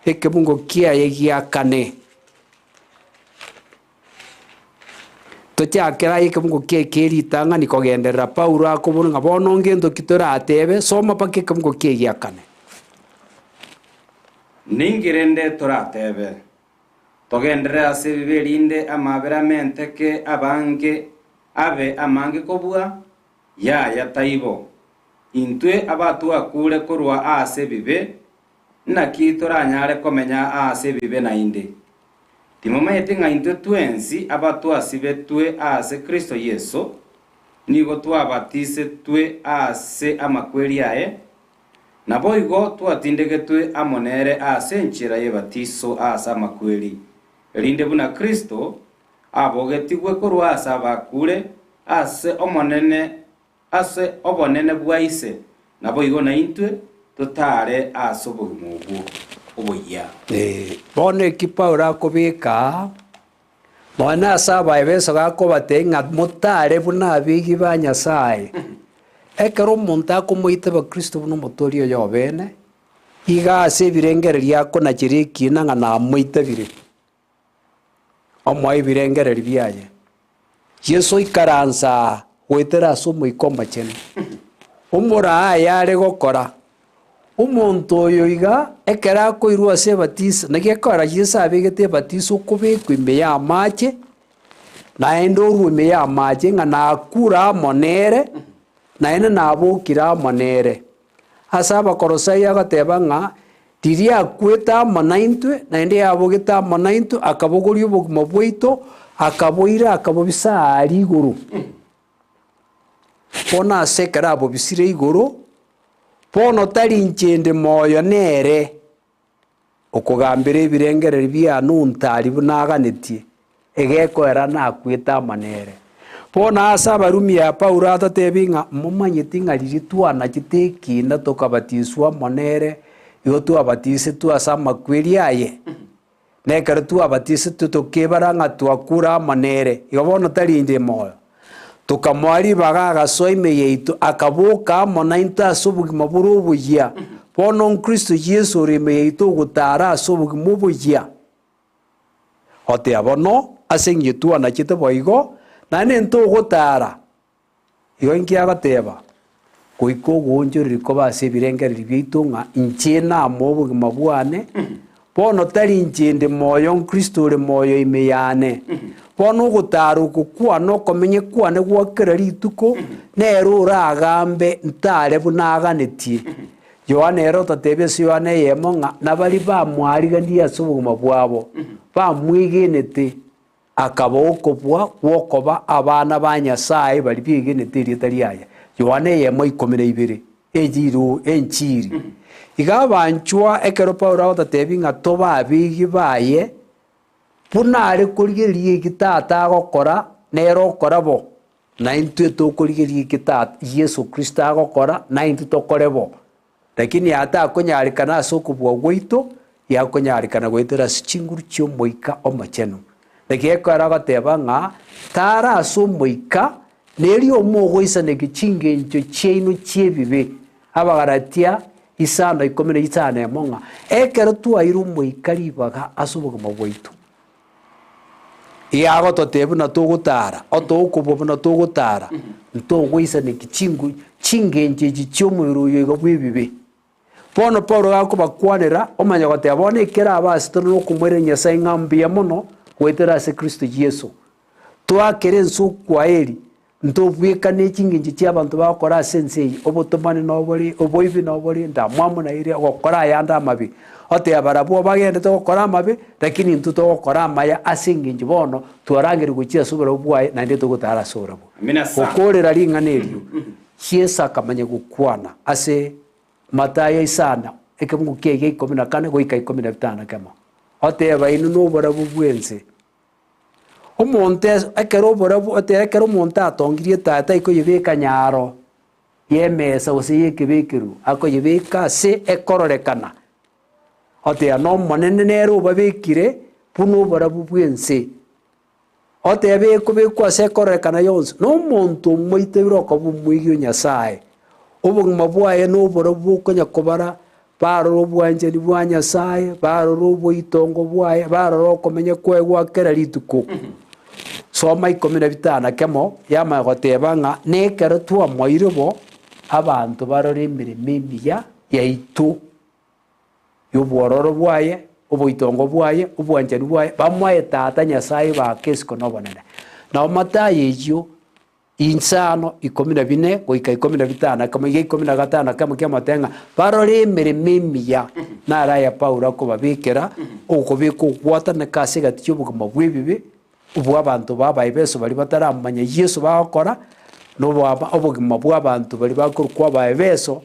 ekebungo kiaye gia 4 tochakera ekebungo keritang'ani kogenderera Paulo akobona ng'a bono ngento kitoratebe soma paka ekebungo gia 4
ningirende toratebe togendere ase biberinde amabera menteke abange abe amange kobua ya taibo intwe abatu akure korwa ase bibe naki toranyare komenya ase bibe nainde timomete ng'a intwe twensi abatu asibe twe ase Kristo Yesu nigo twabatise twe ase amakweri aye nabo igo twatindegetwe amonere ase enchera yebatiso ase amakweri erinde buna Kristo abogetigwe korwa ase abakure ase obonene bwaise nabo igo na intwe totare ase obogima obwo oboya
bono eki Paulo akobeka nonya ase abaebeso gakobate ng'a motare buna abegi ba Nyasaye ekero omonto akomoita bakristo buna omotori oyo obene iga ase ebirengereri akonachera ekina ng'a namoitabire omoa ebirengereri biaye Yesu ikaransa goetera ase omoiko omochene omora yare gokora omonto oyo iga ekero akoirwa ase ebatiso naki ekora Yesu abegete ebatiso okobekwa ime ya amache naende orwa ime ya amache ng'a nakura amonere naende nabokire amonere ase abakorosai agoteba ng'a riria akwete amo naintwe naende yabogete amo naintwe akabogoria obogima bwaito akaboira akabobisa ari igoro bono ase ekero abobisire igoro bono tari nchende moyo nere okogambera ebirengereri biano ntari buna aganetie egekoera nakwete amanere bono ase Abarumi ya Paulo atotebi ng'a momanyeti ng'a riri twanachete ekina tokabatiswa amonere igo twabatisetwe ase amakweri aye na ekero twabatisetwe tokebara ng'a twakura amanere igo bono tari nde moyo tukamwaribaga agasoime yaitu akabuka amo na into ase obogima bore obuya bono kristo yesu oreme yaitu ogotara ase obogima obuya oteba bono ase eng'encho twanachete boigo naende ntogotara igo nkiagoteba goika ogoonchoreri koba ase ebirengereri biaitu ng'a inche namo obogima bwane bono tari inche nde moyo nkristo ore moyo ime yane bono ogotara okokwana okomenya kwane gwakera rituko nero oragambe ntare buna aganetie Yohana ero tatebia ase Yohana eyemo ng'a nabari bamwariganie ase obogima bwabo bamwigenete akaba okobwa gwokoba abana ba Nyasaye bari bigenete erieta riaye Yohana eyemo 12 ejiro enchiri iga banchwa ekero Paulo agotatebi ng'a toba abigi baye punare korigeria ekitata agokora nero okora bo na intwe tokorigeria ekitata Yesu Kristo agokora na intwe tokore bo lakini ata akonyarikana ase okobwa gwaito yakonyarikana gwaitera ase chinguru chia omoika omochenu lakini ekero agoteba ng'a tara ase omoika neri omogoisaneki chingencho chiaino chiebibe Abagalatia 5:15 ng'a ekero twaire omoika ribaga ase obogima bwaitu iagototebi buna togotara otokobwa buna togotara ntogoisaneki chingencho echi chia omobere oyo iga bwa ebibe bono Paulo gakobakwanera omanya goteba bono ekero abasitore na okomwerera Nyasaye ng'a mbuya mono goetera ase Kristo Yesu twakere ense okwaeri ntobwekana echingencho chia abanto bagokora ase ense eye obotomani nobori oboibi nobori ndamwamu naire gokora ayande amabi oteba barabwo bagendete gokora amabi lakini intwe togokora amaya ase eng'encho bono twarangeri gochia ase oborabo bwaye naende togotara ase oborabo gokorera ring'ana erio Yesu akamanya gokwana ase Matayo 5 ekebungu kiege 14 goika 15 kemo oteba ino noborabo bwense omonte ekero oborabo oteba ekero omonte atongirie tata ikoyebeka nyaro yemesa gose yekebekeru akoyebeka ase ekororekana oteba no monene nero obabekire buna oborabo bwense oteba ekobekwa ase ekororekana yonsi no omonto omoite biroko bumwigio Nyasaye obogima bwaye noborabo bokonya kobara barora obwanchani bwa Nyasaye barora oboitongo bwaye barora okomenya kwae gwakera rituko soma 15 kemo yamanya goteba ng'a nekero twamoire bo abanto barora emeremo emiya yaitu yobwororo bwaye oboitongo bwaye obwanchani bwaye bamwae tata Nyasaye bakesiko nobonene nao Matayo eyio 5:14 goika 15 kamo 15 kamo kiamatenga barora emeremo emiya naraya Paulo akobabekera okobeka ogwatana kase gati kyobogima bwebibe obwa abantu babaye beso bari bataramanya Yesu bagokora nobwaba obogima bwa abantu bari bakorwa babaye beso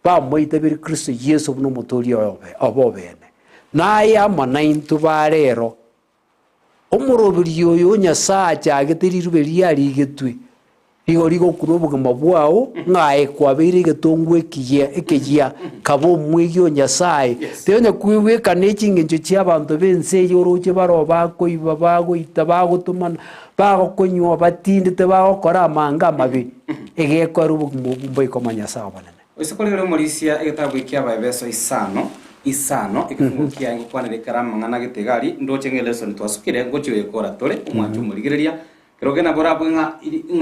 bamoite biri Kristo Yesu buno motori obobene naye amana into barero omorobiri oyo Nyasaye ageteriruberia rigetwe igori gokuru obogima bwao ng'ae kwabeire getongu ekigia kabo omwigio Nyasaye teonya kwibweka n'echingencho chia abantu bense yoroche baro bakoiba bagoita bagotumana bagokonywa batindete bagokora amanga amabi egekora obogima mboikoma Nyasaye banene
osekorere omorisia egetabu ekiabaye beso isano ekifungukia ngokwanere amang'ana getegari ndoche ng'elesoni twasukire ngochiwekora tore omwacho omorigereria Roge na bora bwenga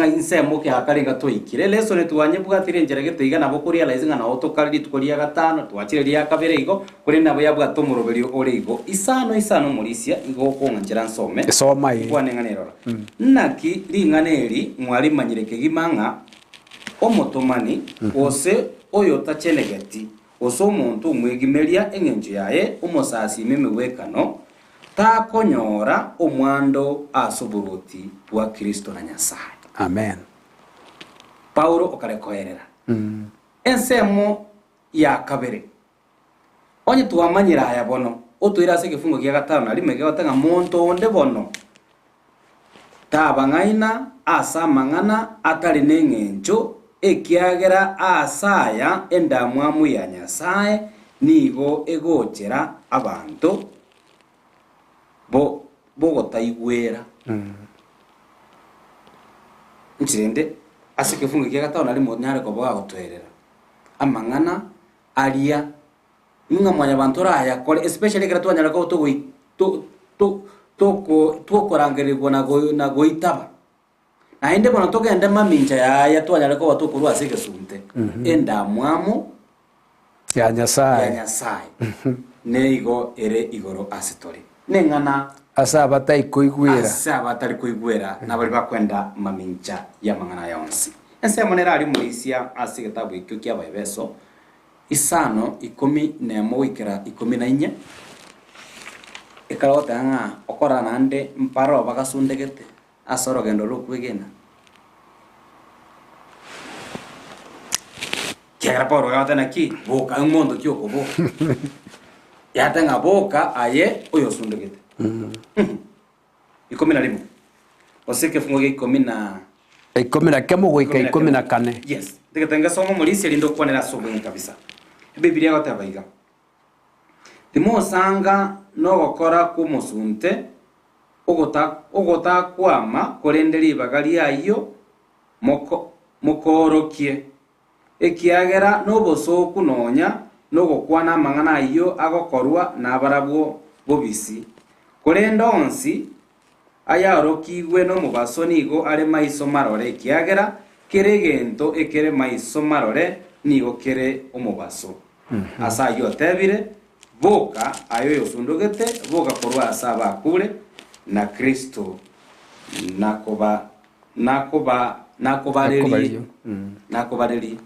insemo ke hakaringa toikire leso ne tuanye bwatire njere getoiga nabo kuria laizinga na otokari tukoria gatano twachire ria kabere igo kuri nabo yabwa tomuroberi ore igo isano morisia igo konga njera nsome
soma
kwane nganero naki ringaneri mwari manyireke gimanga omotomani ose oyo tachenegeti oso omuntu umwegimeria eng'encho yaye omosasi memewekano takonyora omwando asoboroti wa Kristo na Nyasaye.
Amen.
Paulo okarekoerera. Ensemo ya kabere. Onye tuamanyira aya bono, otuira ase kifungo kia gatano na rimwe gotanga monto onde bono. Tabang'aina asa mang'ana atari n'eng'encho ekiagera asaya endamwamu ya Nyasaye nigo egochera abantu bogotaigwera nchirende ase kifungo kia gatano nari nyare koboga gotwerera amang'ana aria inga mwanya bantu raya kore especially kira twanyara ko tukorangirirwo na goitaba na ende bono togende maminja ya twanyara ko batukurwa ase gesunte enda mwamo
ya Nyasaye
neigo ere igoro asitori neng'ana
asa batari
kuigwera na bari bakwenda maminja ya mang'ana yonsi ense monera ari muisia ase gitabu ikyo kia Baebeso isano 11 wikira 14 ikarota nga okora nande mparo bagasundegete asoro gendo rukwigena kera poro gata naki boka umondo kyoko bo yatanga boka aye oyo sundegete 11 oseke fungo ge
10 kemo goika 14
yes tegetenga somo mulisi lindo kuonera sobwe kabisa Biblia gotabaiga timosanga no gokora kumusunte ogota kwama korenderi bagari ayo mokorokie ekiagera no bosoku nonya no gokwana mang'ana ayo agokorwa na barabwo bobisi korenda onsi ayarokigwe no mubaso nigo are maiso marore ekiagera keregento ekere maiso marore nigo kere omubaso asa yo tebire boka ayo yosundogete boka korwa asa bakure na Kristo nakobareri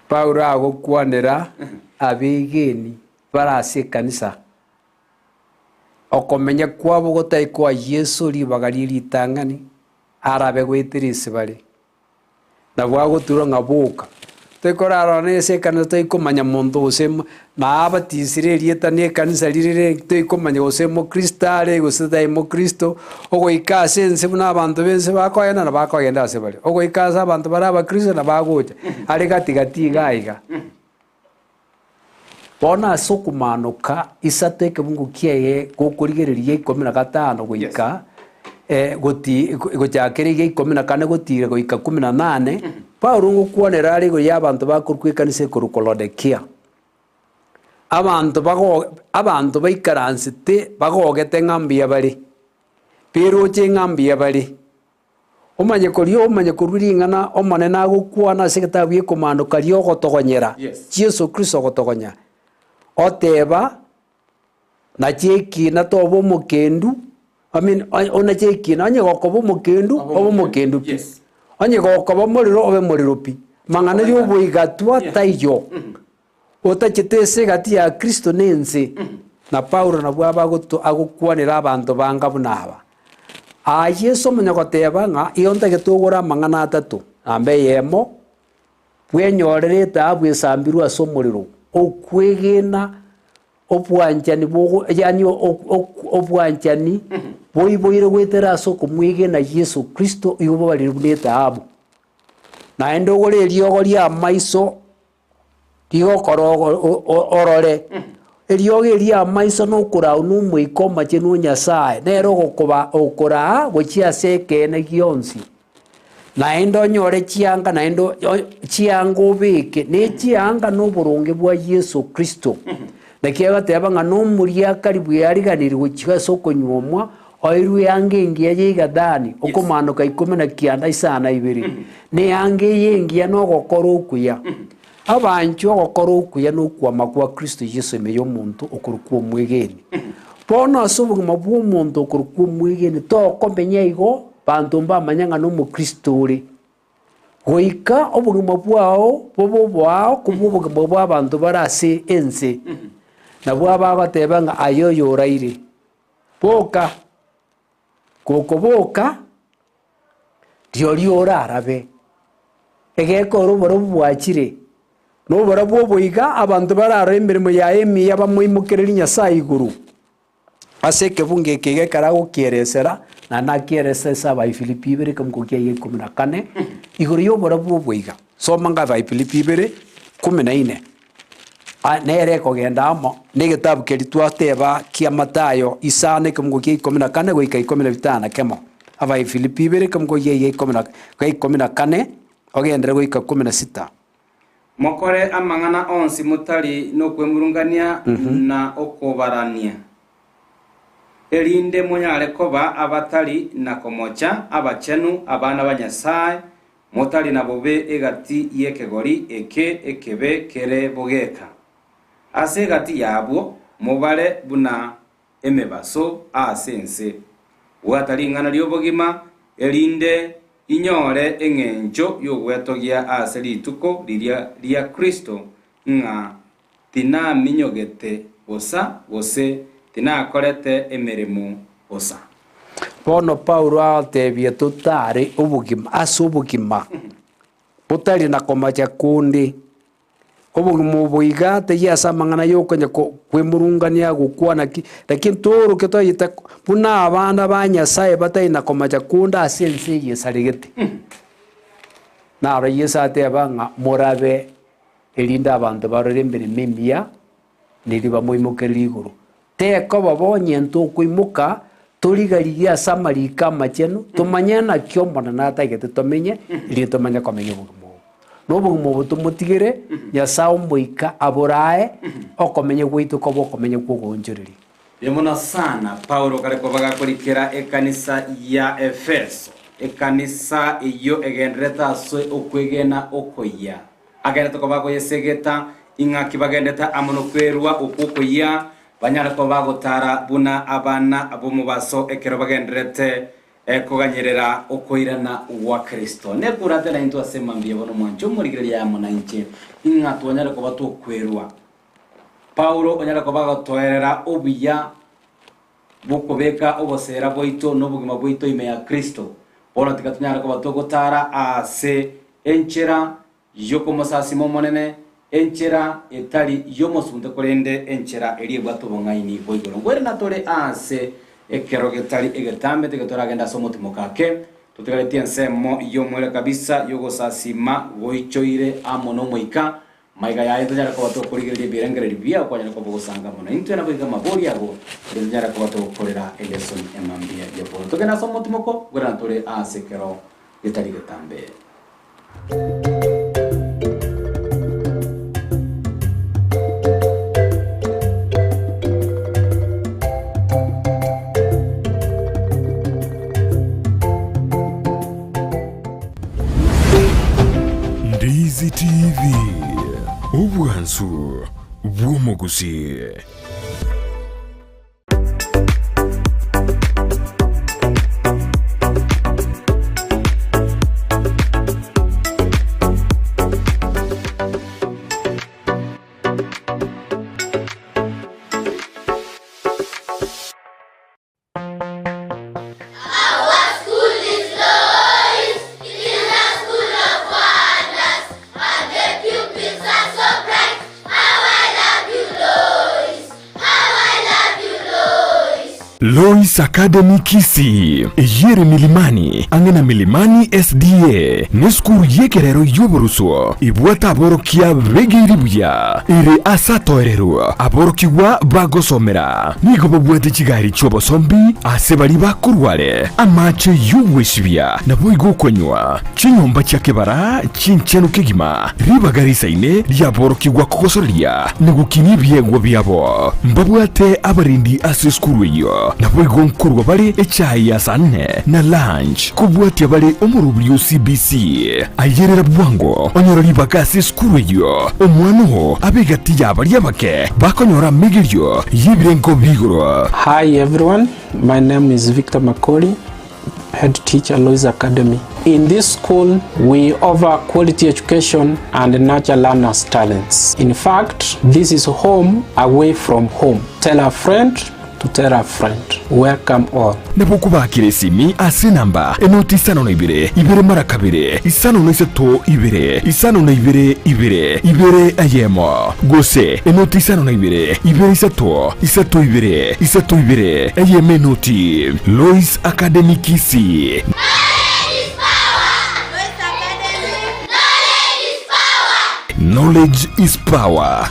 Paulo agokwanera abigeni barase kanisa okomenya kwabo gotai kwa Yesu libagari litangani arabe gwetirisi bari na bwagotura ngabuka tekoraro nese kanisa toikomanya muntu usema na abatisire rieta ne kanisa ririre toikomanya usemo kristale gusitai mo Kristo ogoika sense buna abantu bense bakoyana na bakoyenda ase bari ogoika asa abantu baraba Kristo na bagoja ari gatigati gaiga bona sokumanuka isateke bungu kieye gukurigererie 15 goika gochakerigie 14 gotire goika 18 Paulo ngokuonera ari go yabantu bakurukwikanise kurukolodekia abantu baikaransite bagogete ngambia bari piroche ngambia bari omanye kururingana omane na gukwana segetabuye komanuka rio gotogonyera Yesu Kristo gotogonya oteba na cheki na tobo mukendu ona cheki na nyegokobo mukendu obo mukendu anye gokobo moriro obe moriro pi mang'ana rio boigatwa taiyo otachitese gati ya Kristo nense na Paulo na bwaba agukwanira abantu banga bunaba Yesu munyagoteba nga iyonta getugura mang'ana atatu ambe yemo bwenyorerete abwisambirwa somoriro okwegena obwanjani bogo yani obwanjani boiboire gwetera soko mwegena Yesu Kristo ibo bali rubeta abo na endogore riogo ya maiso dio korogo orore erioge ria maiso no kura unu mwikoma chenu Nyasaye nero gokoba okora gochia seke ne gionsi na endo nyore chianga na endo chiango beke ne chianga no burunge bwa Yesu Kristo nakiaga teba ngano muria karibu yariganiri gochiga soko nyomwa oiru yange ngia yiga dani okomanuka 19 isana ibiri ne yange yengia no gokoro kuya abancho gokoro kuya no kwa makwa Kristo Yesu meyo muntu okurukwo mwegeni bono asubu mabu muntu okurukwo mwegeni to kombenya igo bantu mbamanyanga no mu Kristo uri goika obugimo bwao bobo bwao kubugimo bwa bantu barase ense na bwaba batebanga ayoyo oraire boka kokoboka rio arabe egeko ruboro bwachire no barabo boiga abantu barara emirimo ya emi yabamuimukirira Nyasaye iguru aseke bunge kege karago kieresera na nakieresesa ba Filipi 2:14 iguru yo barabo boiga soma nga ba Filipi 2:14 nere kogenda amo ni gitabu keritwa teba kia Matayo isane kumgukia 14 goika 15 kemo Aba Filipi 2 kamgoye 14 ogendere goika 16.
Mokore amang'ana onsi mutari no kwemurungania na okobarania. Erinde munyare koba abatari na komocha abachenu abana banyasaye mutari na bobe egati yekegori ekebe kere bogeka. Ase gati yabo mubare buna emebaso asense. Watari ngana lyobogima erinde inyore eng'encho y'ogwetogia ase rituko ria Kristo ng'a tinaminyogete bosa gose tinakorete emeremo bosa.
Bono Paulo atebie tutari ubugima ase ubugima butari na komacha kundi obugima buiga teyasa mang'ana yokonya kwemurungania gukwana lakini toro ketoyita buna abana ba Nyasaye batai na komacha kunda asense yesarigete na ara yesate abanga morabe elinda abantu barore mbere memia niriba moimokeri iguru teko babonye ntukuimuka turigariria samarika machenu tumanyana kyombona natagete tumenye ili tumanya komenya bugimo n'obugimo butumutigire Nyasaye mboika aborae okomenya gwituko bokomenya kugonjoreri.
Yemona sana Paulo kareko bagakurikira ekanisa ya Efeso ekanisa iyo egendreta swe okwegena okoya agereta ko bagoyesegeta ingaki bagendeta amonokwerwa okukoya banyara ko bagotara buna abana abomubaso ekero bagendrete kuganyerera okoirana wa Kristo ne kuratela into asema mbiye bono mwancho murigireria ya monanche ingatu banyara ko batokwerwa Paulo onyara ko bagotoerera obuya bukobeka obosera boito nobugima boito ime ya Kristo bono tikatunyara ko batogotara ase enchera yoko mosasimo monene enchera etali yomosunde korende enchera eri bwato bongaini boigoro ngwere natore ase ekero getali egetambe tegetoragenda somotimo kake tutegaretie nsemo yo mwele kabisa yogo sasima goichoire amono moika maiga ya ito nyara ko bato kurigereria birengere bia kwa nyara ko bogosanga mono into na boiga mabori yago nyara ko bato korera eleson emambia ya bo togena somotimo ko ngwere natore ase kero getali getambe.
Ndizi TV obwansu bw'omugusi. Lois Academy Kisii yere milimani angena milimani SDA neskuru yekerero yoboruso ibwata aborokia begiribuya iri asatoerero aborokiwa bagosomera nigo babwete kigari cyobosombi ase bari bakurware amache yuweshibya naboigo konywa chinyomba cyakebara chinchenu kigima ribagarisa ine ryaborokiwa kogosoria nigukini byegwa byabo mbabwate abarindi ase skuru yo naboigo nkurwa bari echai ya sanne na lunch kubwate bari omurubyo CBC ayerera bwango onyorori bakase skuru yo omwano abegati yabari abake bakonyora migiryo yibrenko bigoro.
Hi everyone, my name is Victor Makoli, head teacher Lois Academy. In this school, we offer quality education and nurture learners' talents. In fact, this is home away from home. Tell a friend to tell a friend. Welcome all.
Nabokubakire simi ase namba enoti isano na ibere mara kabiri isano na iseto ibere ayemo gose enoti isano na ibere iseto ibere ayeme noti. Lois Academy Kisii. Knowledge is power.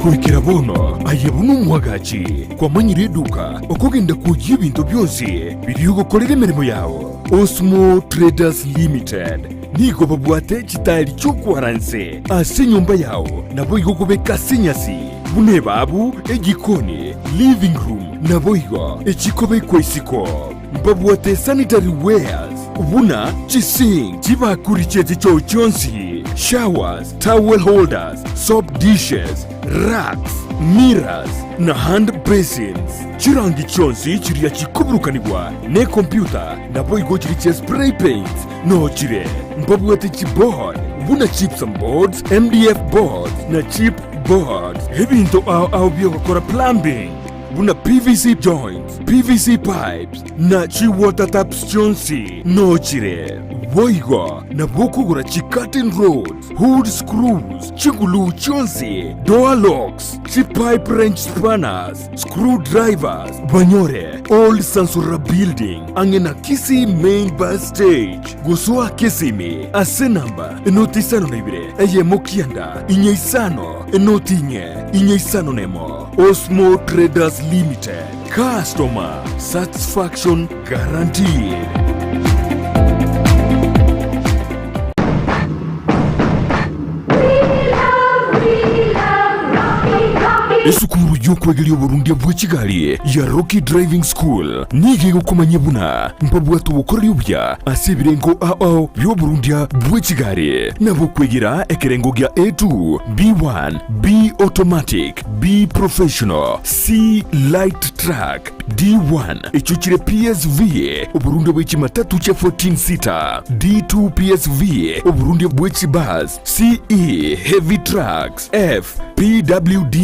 kwikira bono ayebuna omwagachi kwamanyire eduka okugenda kujia ebintu byonsi biri gukorera emirimo yawo. Osmo Traders Limited nigo babwate chitali chokwaranse ase nyumba yawo nabo igo kubeka senyasi bune babu egikoni living room nabo igo echikobe kwaisiko babwate sanitary wares buna chising chibakuri chete cho chonsi showers, towel holders, soap dishes, racks, mirrors na hand basins. Chirangi chonsi chiria chikuburukanibwa ne computer nabo igo chiri spray paints no chire mbabwate chipboard buna chips and boards, MDF boards na chip boards ebintu au byokora plumbing buna PVC joints, PVC pipes na chi water taps chonsi no chire boigo na bokugura chi curtain rods, hood screws, chigulu chonsi, door locks, chi pipe wrench spanners, screwdrivers, banyore, old Sansura building, angena Kisi main bus stage, gusua Kisimi, ase namba, enoti sano nebire, eye mokianda, inye isano, enoti inye isano nemo, Osmo Traders Limited, customer satisfaction guaranteed. Esukuru yokwegelia Burundi bwe Kigali ya Rocky Driving School nige gukomanya buna mpabwatu bukorera ubya asibirengo ao byo Burundi bwe Kigali nabo kwegera ekerengo gya A2 B1 B automatic B professional C light track D1 echuchire PSV Burundi bwe chimatatu cha 14 seater D2 PSV Burundi bwe chibus CE heavy trucks F PWD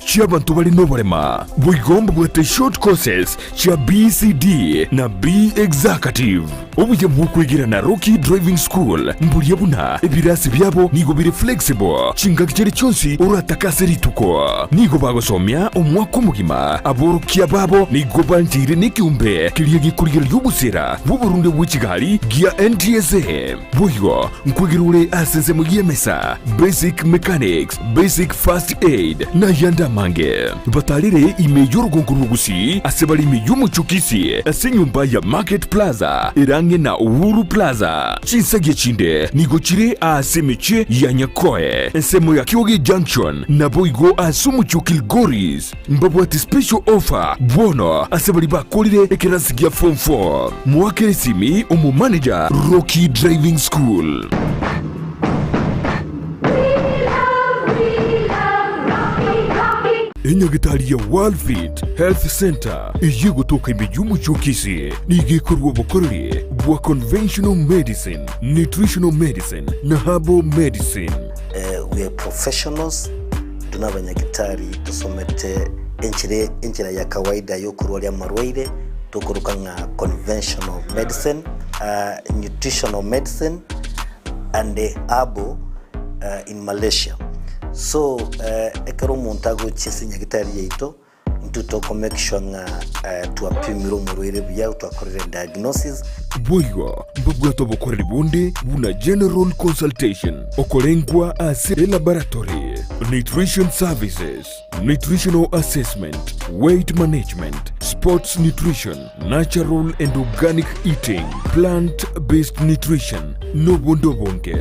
cy'abantu bali n'oburema bwigomba bwete short courses cya BCD na B executive obuye bw'okwigira na Rocky Driving School mbulye buna ebirasi byabo nigo biri flexible chingakichere cyonsi urataka rituko nigo bagosomya omwaka omugima aborukia babo nigo banjire n'ikiumbe kiriye gikurira y'ubusera bw'Uburundi bwe Kigali gya NTSA bwoyo nkwigirule asenze mu yemesa basic mechanics basic first aid na yanda mange batalire ime y'urugongo rugusi asebali ime y'umucukisi ase nyumba ya Market Plaza irange na Uhuru Plaza chinsage chinde nigo chire asemeche ya Nyakoe ensemo ya Kyoge Junction na boigo asumuchukil Goris mbabwati special offer bono asebali bakolire ekerasi gya form 4 mwakere simi umu manager Rocky Driving School. Enyagitali ya Worldfit Health Center iyo gutoka imijyumu chokisi nigikorwa bukorere bwa conventional medicine, nutritional medicine na herbal medicine.
We are professionals tunabanyagitari tusomete enchira ya kawaida yo kurwalya marwaire tukuruka nga conventional medicine, nutritional medicine and herbal in Malaysia. So ekero montago chisinya gitari yeito ntutoko make sure nga tuapimiro murwire bya twakorera diagnosis
boigo mbabwato bokorera bonde buna general consultation okolengwa ase laboratory nutrition services nutritional assessment weight management sports nutrition natural and organic eating plant based nutrition no bondo bonke.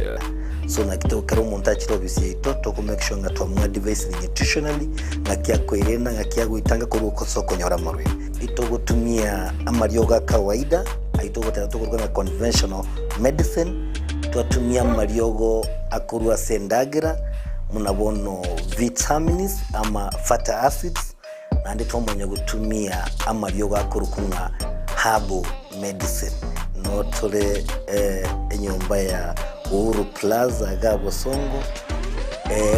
So na kitoko kero montachi obisi yeito toko make sure nga twamwa device nutritionally nga kyakwirena nga kyagwitanga ko soko nyora marwe ito gutumia amaryoga kawaida aito gutera tukorwa na conventional medicine twatumia amaryogo akurwa sendagira munabono vitamins ama fatty acids nandi twomonya gutumia amaryogo akurukunga herbal medicine no tole enyumba ya Uhuru Plaza Gabo Songo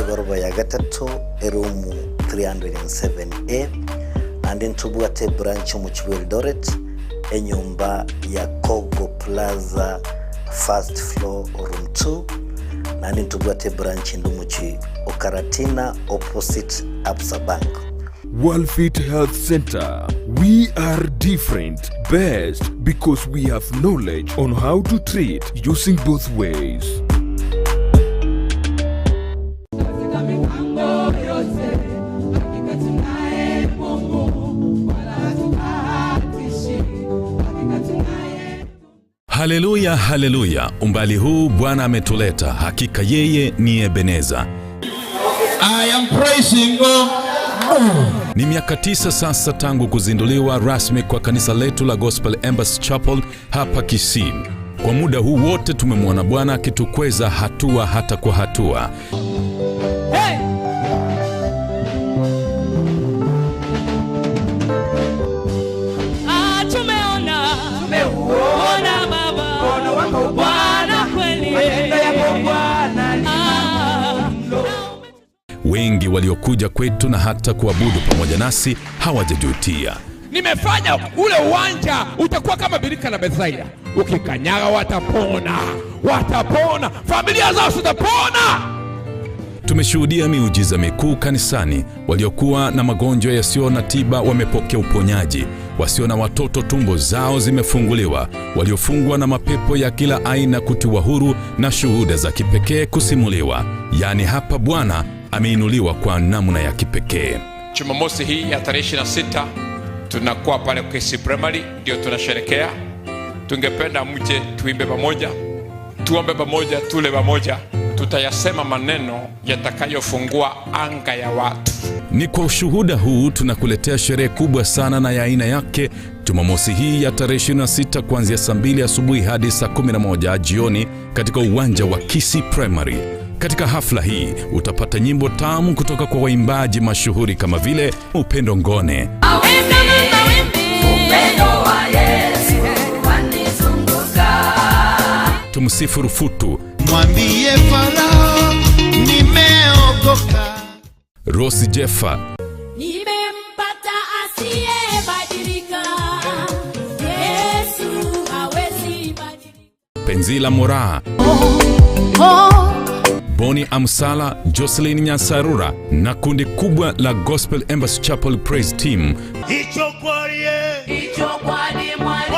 goroba ya gatatu erumu 307A and ntubwate branch mu Eldoret enyumba ya Kogo Plaza first floor room 2 and ntubwate branch ndumuchi Okaratina opposite Absa Bank.
Worldfit Health Center. We are different, best because we have knowledge on how to treat using both ways.
Haleluya, haleluya. Umbali huu Bwana ametuleta. Hakika yeye ni Ebeneza.
I am praising God.
Ni miaka 9 sasa tangu kuzinduliwa rasmi kwa kanisa letu la Gospel Embassy Chapel hapa Kisii. Kwa muda huu wote tumemwona Bwana akitukweza hatua hata kwa hatua. Hey!
Tumeona Baba, Bwana kweli.
Wengi waliokuja kwetu na hata kuabudu pamoja nasi hawajajutia.
Nimefanya ule uwanja utakuwa kama birika la Bethsaida. Ukikanyaga watapona. Familia zao zitapona.
Tumeshuhudia miujiza mikuu kanisani. Waliokuwa na magonjwa yasiyo na tiba wamepokea uponyaji. Wasio na watoto tumbo zao zimefunguliwa. Waliofungwa na mapepo ya kila aina kutiwa huru na shuhuda za kipekee kusimuliwa. Yaani hapa Bwana ameinuliwa kwa namna ya kipekee.
Jumamosi hii ya tarehe 26 tunakuwa pale Kisii Primary, ndio tunasherekea. Tungependa mje tuimbe pamoja, tuombe pamoja, tule pamoja. Tutayasema maneno yatakayofungua anga ya watu.
Ni kwa ushuhuda huu tunakuletea sherehe kubwa sana na ya aina yake Jumamosi hii ya tarehe 26 kuanzia saa 2 asubuhi hadi saa 11 jioni katika uwanja wa Kisii Primary. Katika hafla hii utapata nyimbo tamu kutoka kwa waimbaji mashuhuri kama vile Upendo Ngone, Tumsifu Rufutu,
Mwambie Farao nimeokoka,
Rosi Jeffa,
Nimempata asiyebadilika, Yesu hawezi badilika.
Penzila Moraa, Boni Amsala, Jocelyn Nyasarura na kundi kubwa la Gospel Embassy Chapel Praise Team.
Icho kwali mwali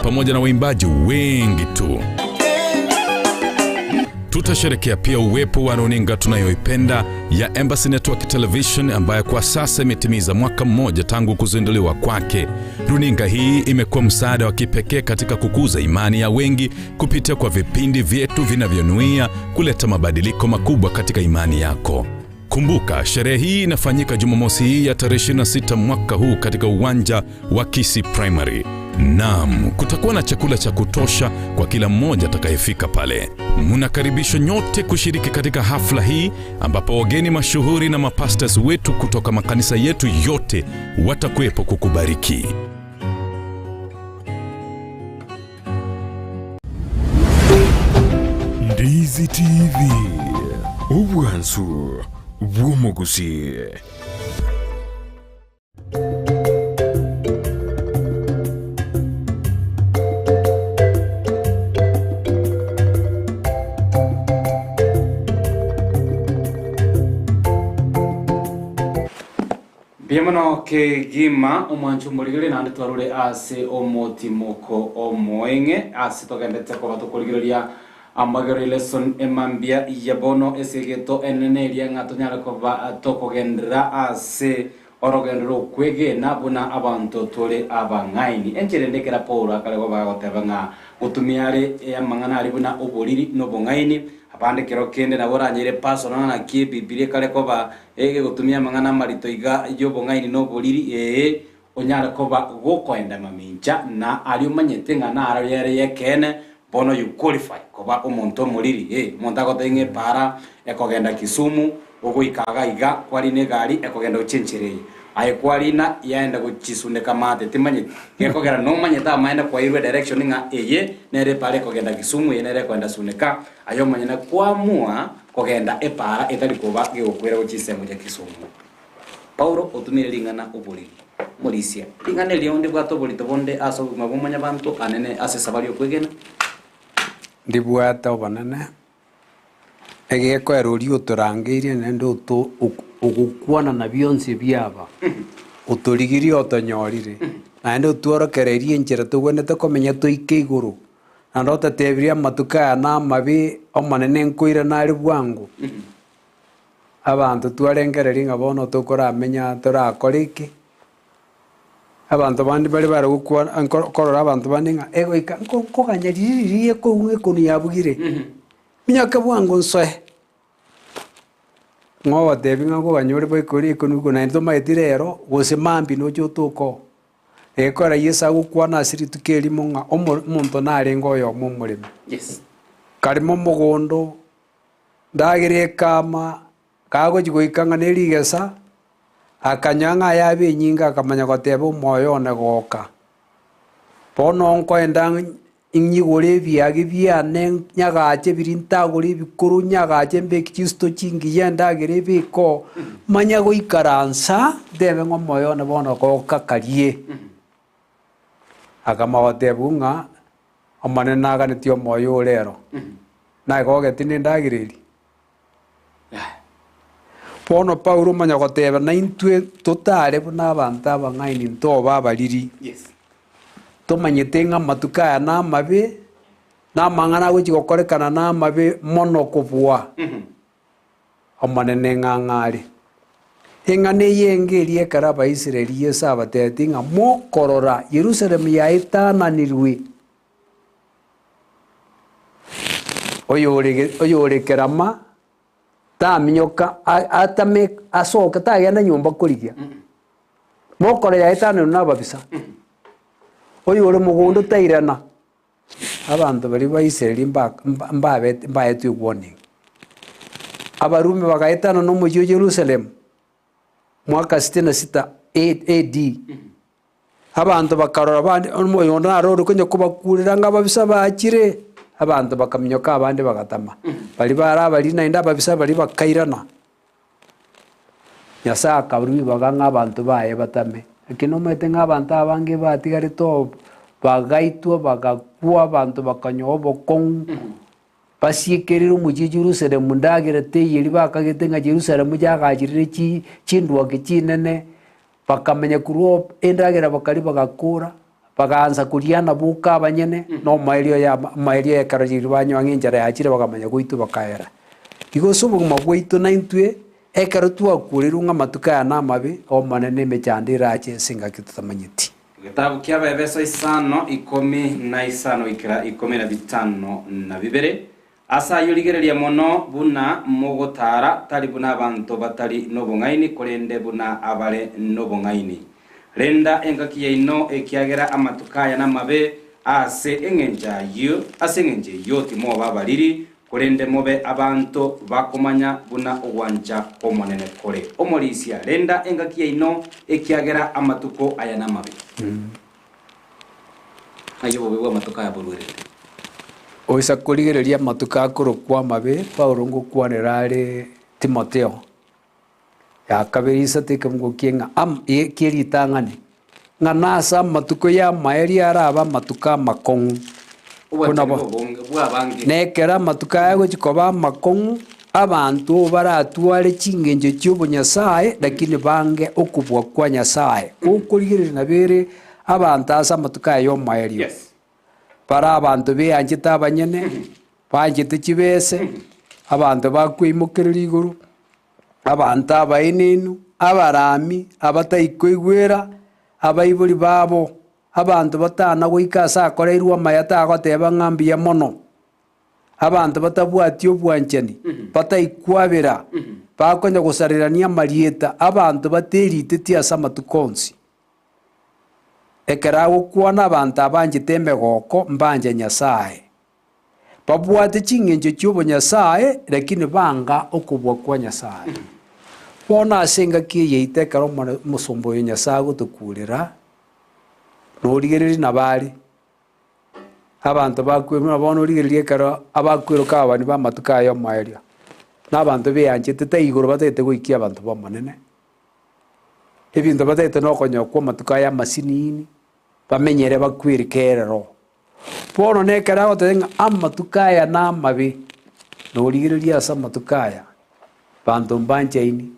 pamoja na waimbaji wengi tu. Tutasherekea pia uwepo wa runinga tunayoipenda ya Embassy Network Television ambayo kwa sasa imetimiza mwaka mmoja tangu kuzinduliwa kwake. Runinga hii imekuwa msaada wa kipekee katika kukuza imani ya wengi kupitia kwa vipindi vyetu vinavyonuia kuleta mabadiliko makubwa katika imani yako. Kumbuka, sherehe hii inafanyika Jumamosi hii ya tarehe 26 mwaka huu katika uwanja wa Kisii Primary. Naam, kutakuwa na chakula cha kutosha kwa kila mmoja atakayefika pale. Mnakaribishwa nyote kushiriki katika hafla hii ambapo wageni mashuhuri na mapastors wetu kutoka makanisa yetu yote watakuwepo kukubariki.
Ndizi TV Ubwansu Bwomogusi.
Bienvenido ke gima omwanchu murigire nande twarure ase omotimoko omoenge ase togendete ko batukuligiria amagari lesson emambia yabono esegeto eneneria ngatunyara ko ba tokogendera ase orogendero kwege nabuna abantu tole abangaini enjere ndekera Paul akale ko bagoteba nga gutumiare amangana ari buna oboriri no bongaini apande kero kende na boranyire personal na kie bibiri kale ko ba ege gutumia amangana marito iga yo bongaini no boriri onyara ko ba gokoenda maminja na ari umanyete ngana ari yere yekene bono you qualify ko ba omonto moriri monta tenge para ekogenda Kisumu ogoikaga iga kwari ne gari ekogenda ochenchereye ai kwalina yaenda guchisune kamate timanye gekogera no manyeta maenda kwa irwe direction nga nere pale kogenda Kisumu nere kwenda suneka ayo manyena kwamua kogenda epara etali kuba geokwera guchisemo ya Kisumu. Paulo otumire lingana obuli Morisia lingana lionde bwato bolito bonde aso mabumanya bantu anene ase sabali okwegena
ndibwata obanene egekweruri uturangirie nende ugukwana na byonse byaba uturigiri otonyorire nande utuorokererie njira tugwenete komenya tuike iguru na ndo tatebiria matuka na mabi omanene nkoire nari bwangu abantu twarengereri ng'a bono tokoramenya torakora iki abantu bandi bari korora abantu bandi ng'a egoika nkoganyariririe kou ng'ekonu yabugire minyake bwango nsoe ng'ogotebi ng'a koganyore boikori ekonu iko naende tomaeti rero gose mambi nocho otoko ekora Yesu agokwana ase rituko erimo ng'a omonto narenge oyomo omoremi karimo mogondo ndagere ekama kagochi goika ng'a nerigesa akanywa ng'a yabe enyinga akamanya goteba omoyo one goka bono nkoenda inyigore ebiage biane nyagache biri ntagore ebikoro nyagache mbeki chisto chingiya ndagere ebiko manya goikaransa ndebe ng'a omoyo one bono goka karie akamagoteba ng'a omonene naganeti omoyo orero nagogeti nendagireri bono Paulo manya goteba na intwe totare buna abantu abang'aini ntoba abariri tomanyete ng'a amatuko aya namabe namang'ana agochi gokorekana namabe mono kobua omonene ng'ang'are eng'ana eyenge eri ekero abaisiraeli Yesu abateti ng'a mokorora Yerusalemu yaetananirwe oyo orekerama taminyoka atame asoke tagenda nyomba korigia mokora yaetananirwe nababisa oyo ore mogondo tairana abantu bari baisiraeli mbaetwe warning abarume bagaetana n'omoji o Jerusalemu mwaka 66 AD abantu bakarora bandi omoyo narore konya kubakurira ng'ababisa bakire abantu bakaminyoka abandi bagatama bari bari naenda ababisa bari bakairana Nyasaye akabibaga ng'abantu baye batame ekino omanyete ng'abantu abange batigare to bagaitwa bagakwa abantu bakanywa obokong'u basiekerire omoji Jerusalemu ndagere teyeri bakagete ng'a Jerusalemu jagachirire chindwake chinene bakamenya kurwa endagera bakari bagakura bagaanza kuriana buka abanyene no maerio ekarajiri banywa ng'enchara yachire bakamenya goito bakaera igoso obogima bwaito na intwe ekero twakurirwe ng'a amatuko aya namabe omonene emechando erache ase eng'aki totamanyeti
gitabu kia Efeso 5:15 ikira 15:2 asa yorigereria mono buna mogotara tari buna abantu batari nobong'aini korende buna abare nobong'aini renda engaki yaino ekiagera amatukaya namabe ase eng'encha yoti moba bariri korende mobe abantu bakomanya buna ogwancha omonene kore omorisia renda engaki yaino ekiagera amatuko aya namabe ayo bobe amatukaya borwere
oisa kurigereria amatuko akorokwa amabe Paulo ngokwanera are Timotheo yakabiri sateke mgokie ng'a kieritang'ane ng'a nasa amatuko ya maeri araba amatuko amakong'u nekera amatuko aya gochikoba amakong'u abantu baratware ching'encho chiobonyasaye lakini bange okobua kwa Nyasaye okorigereria nabere abantu ase amatuko aya ya omaerio para abantu beanchete abanyene banchete chibese abantu bakweimokereri igoro abantu abaenenu abarami abataikoigwera abaibori babo abantu batana goika ase akoreirwe amaya tagoteba ng'ambia mono abantu batabwati obwanchani bataikwabera bakonya gosarirania amarieta abantu bateriteti ase amatuko onsi ekero agokwana abantu abanchete emegoko mbanje Nyasaye babwate ching'encho chiobonyasaye lakini banga okobua kwa Nyasaye bono ase engaki eyaito ekero omosomba oyo Nyasaye agotokurera norigereri nabare abantu bakwemera bono origereria ekero abakwiroka abani ba amatuko aya omaerio na abantu beanchete taigoro bataete goikia abantu bamonene ebinto bataete nokonyokwa amatuko aya amasinini bamenyere bakwirikerero bono nekera agotete ng'a amatuko aya namabe norigereria ase amatuko aya banto mbanchaini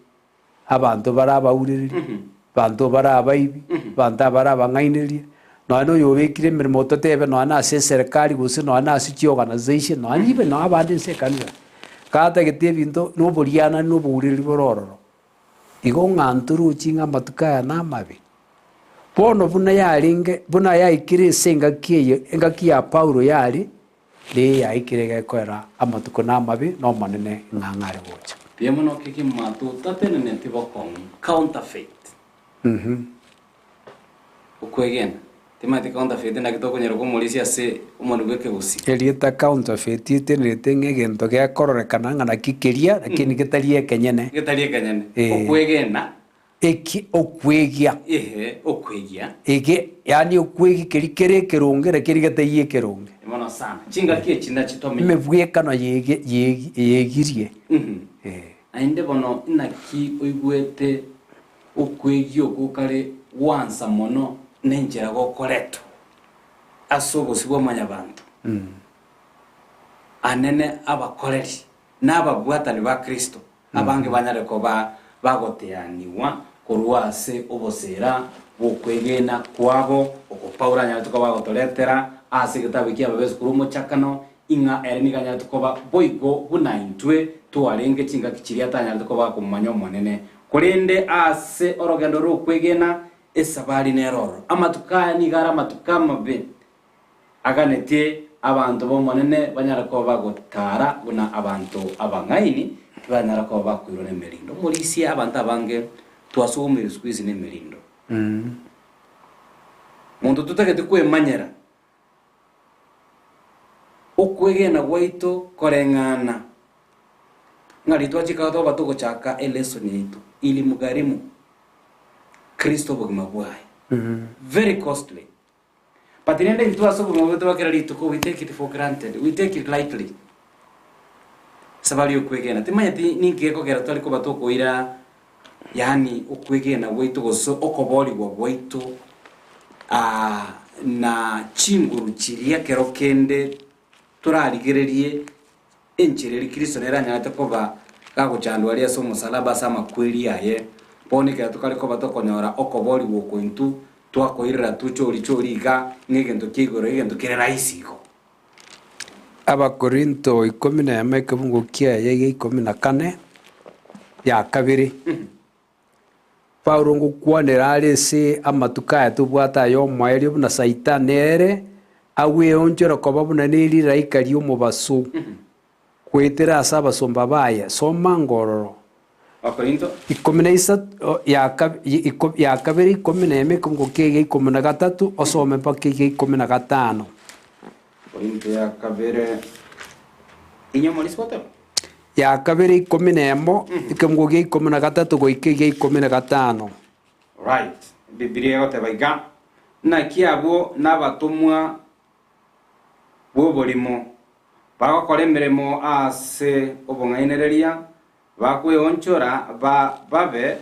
abantu barabaurereri banto barabaibi banto barabang'ainerie nonya oyo obekire emeremo ototebe nonya ase eserikari gose nonya ase chiorganization nonya ibe nonya abande nse ekanisa kata gete binto no boriana no buriri bororo igo nganturu chinga matukaya na mabi bono buna yaringe buna yaikire senga kiye enga kia Paulo yari le yaikire gekwera amatuko na mabi no manene ngangare bocha
Piemo no kiki matu tatene netibo con counterfeit. Ukwegen. Timati counterfeit na kitoko nyero ko molisi ase umuntu gweke gusi.
Elieta counterfeit itenete ngegento gya kororekana ngana kikeria lakini gitarie kenyene.
Gitarie kenyene. Ukwegena.
Eki okwegia.
Okwegia.
Ege yani okwegi kerikere keronge rekeri gataye keronge.
Mono sana. Chinga kie chinda chitomi.
Mebweka no yegirie.
Ainde bono inaki oigwete okwegio gukare wansa mono nenjera gokoreto. Asogo sibo manyabantu. Anene abakoreri n'ababwatani ba Kristo. Abange banyareko bagoteaniwa kurwase obosera bokwegena kwabo okupaura nyatuko bagotoretera ase gitabu kiababezu kurumo chakano inga ereniga nyatuko ba boigo bunaintwe tuarenge chinga kichiria tanyatuko ba kumanyo monene kurinde ase orogendo rukwegena esabari neroro amatukaya nigara matukama be aganete abantu bo monene banyarako bagotara buna abantu abangaini banyarako bakwirone merindo molisi abantu abange twasomere squeeze ne merindo muntu tutagete kwemanyera okwegena gwaito korengana ngari twachika to batuko chaka eleson yitu ili mugarimu Kristo bugima bwaye very costly but in the into aso bugima bwato bakera lituko we take it for granted we take it lightly sabali okwegena timanya ningeko gera twali ko batuko ira yani okwegena gwaito goso okoboli gwaito na chinguru chiria kero kende turarigererie enchereri Kristo neranya atakoba gaguchandwa ali aso musalaba sama kweli aye ponike tukaliko batokonyora okoboli gwokointu twakoirira tuchori ga ngegento kigoro ngegento kire raisiko
Abakorinto 11 kebungo kia yege 14 ya kabiri Paulo ngukwanira alisi amatukaya tubwata yo mwaeli buna saitani ere awe onjora koba buna nili raikari umubasu kwetera asaba somba baya soma ngororo
Akorinto
11 ya kabiri 11 kungo kege 13 osome pake 15
Korinto ya kabiri inyo molispoto
ya kabiri 11 ikamgo ge 13 go ikege 15
right Biblia yote baiga na kiabo n'abatumwa bobolimo bagakora emirimo ase obungainereria bakweyonchora babe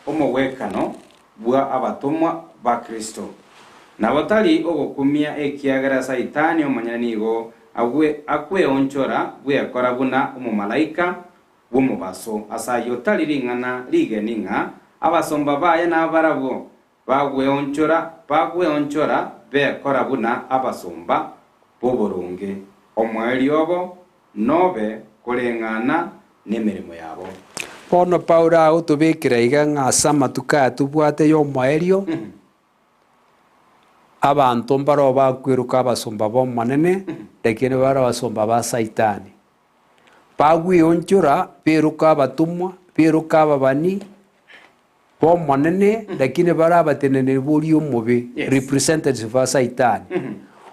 omowekano bwa abatumwa ba Kristo nabatali ogokumia ekiagera saitani omanyanigo akweyonchora bwekora buna omumalaika bw'omubaso asayo taliringana ligeninga abasomba baye n'abarabo bagweyonchora bekora buna abasomba boborunge omweli obo nobe kurengana n'emirimo yabo
Pono Paulo autobekira iga ng'asa amatuka tubwate yo mwaelio abantu mbaro bakwiruka abasomba bo manene lakini bara abasomba ba saitani bagwiyonchora beruka abatumwa beruka ababani bo manene lakini bara abatenene buri umubi representative ba saitani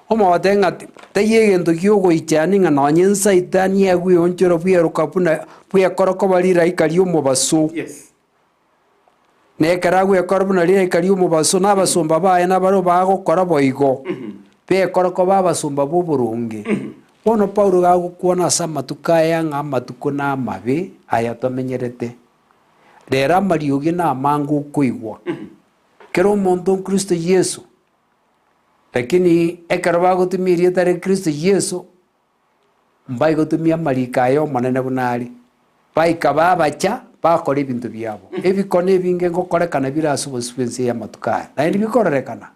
Oma watenga tayegento kyogo ichani nga nonye saitani yagwiyonchora beruka puya koroko balira ikali umubaso nekara gwekora buna rire ikali umubaso n'abasomba baye n'abaro bagokora boigo bekoroko babasomba boburunge bono Paulo gagukwona samatukaya ng'amatuko n'amabe aya tomenyerete rero amariogi n'amangu kuigwa kero omonto Kristo Yesu lakini ekero bagotumirie tare Kristo Yesu mbai gotumia marika ayo manene bunari baika babacha bakora ebintu byabo ebikone ebinge ngokorekana birasubospense ya matukaya naindi bikorerekana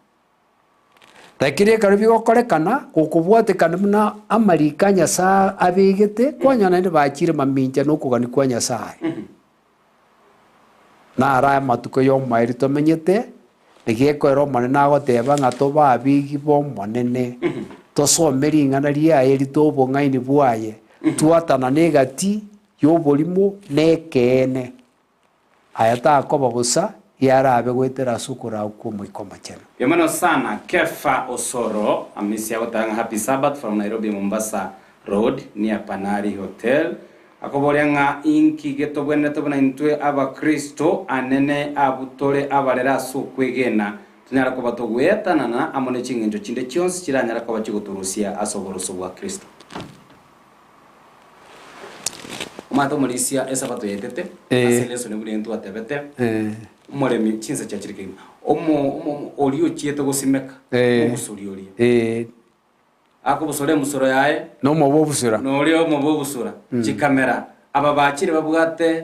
Takire karibi gokorekana gukubwatikana muna amarika Nyasaye abigite kwanyana ndi bakire maminja nokugani kwa Nyasaye na ara matuko yo mairi tomenyete nigekwero manene agoteba ngato babigi bo manene tosomeri ngana ria eri tobo ngaini bwaye tuatana negati yo bolimo nekene ayata akoba busa yarabe gwetera sukura uko mwikoma chena.
Yamano sana Kefa Osoro amisi agotanga happy Sabbath from Nairobi Mombasa Road near Panari Hotel. Akoborenga inki geto bwene to bana intwe aba Kristo anene abutore abarera sukwegena tunyara ko batogwetana na amone chinginjo chinde cyonse kiranyara ko bakiguturusia asoboroso bwa Kristo. Mato Malaysia esabato yetete aseleso ne bulentu atebete umuremi chinza cyakirike omo oliyo chieto gosimeka musuri oli ako busore musoro yae
no mobo busura
no oliyo mobo busura chikamera aba bakire babwate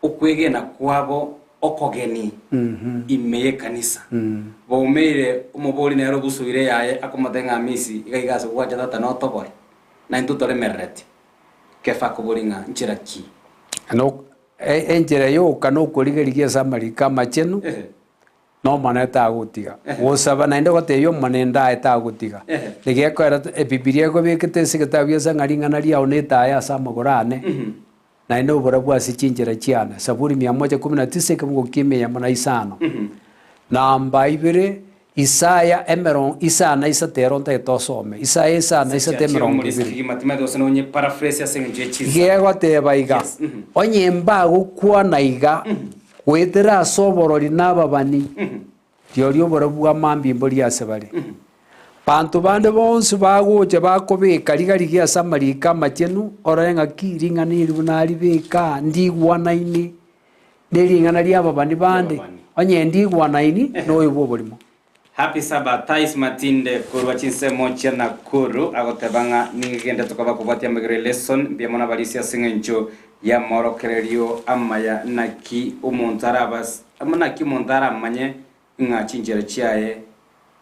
ukwegena kwabo okogeni imeye kanisa bomeire umuboli nero busubire yae akomatenga misi igaigaza kwacha data no tobore na intutore merreti Kefa kuburinga nchiraki
no enjere yo kano kurigeria samarika machenu no maneta agutiga gusaba na ndo gote yo manenda eta agutiga nigekwera bibilia go bikete sigetabia sangaringana ria oneta ya samagorane na ndo bora bwa sichinjira chiana Saburi 119 kemgo kime ya mana isano namba ibere Isaya emeron isa na isa teronta etosome Isaya isa na isa temeron
ibiri mathematics no nye paraphrase ya senje chiza
gego te baiga onye mbago kwa naiga wetera soborori nababani yorio borabwa mambi mbori asebari bantu bande bonse bagoje bakobeka ligari gya samarika machenu orenga kiringa nirunari beka ndigwanaini neringana ria babani bande onye ndigwanaini no ibo borimo.
Happy Sabbath Thais Matinde kurwa chinse mocha na kuru agotebanga nigenda tukaba kubatia magere lesson biamona balisia singencho ya morokererio amaya naki umontarabas amana ki montara manye nga chinjera chiaye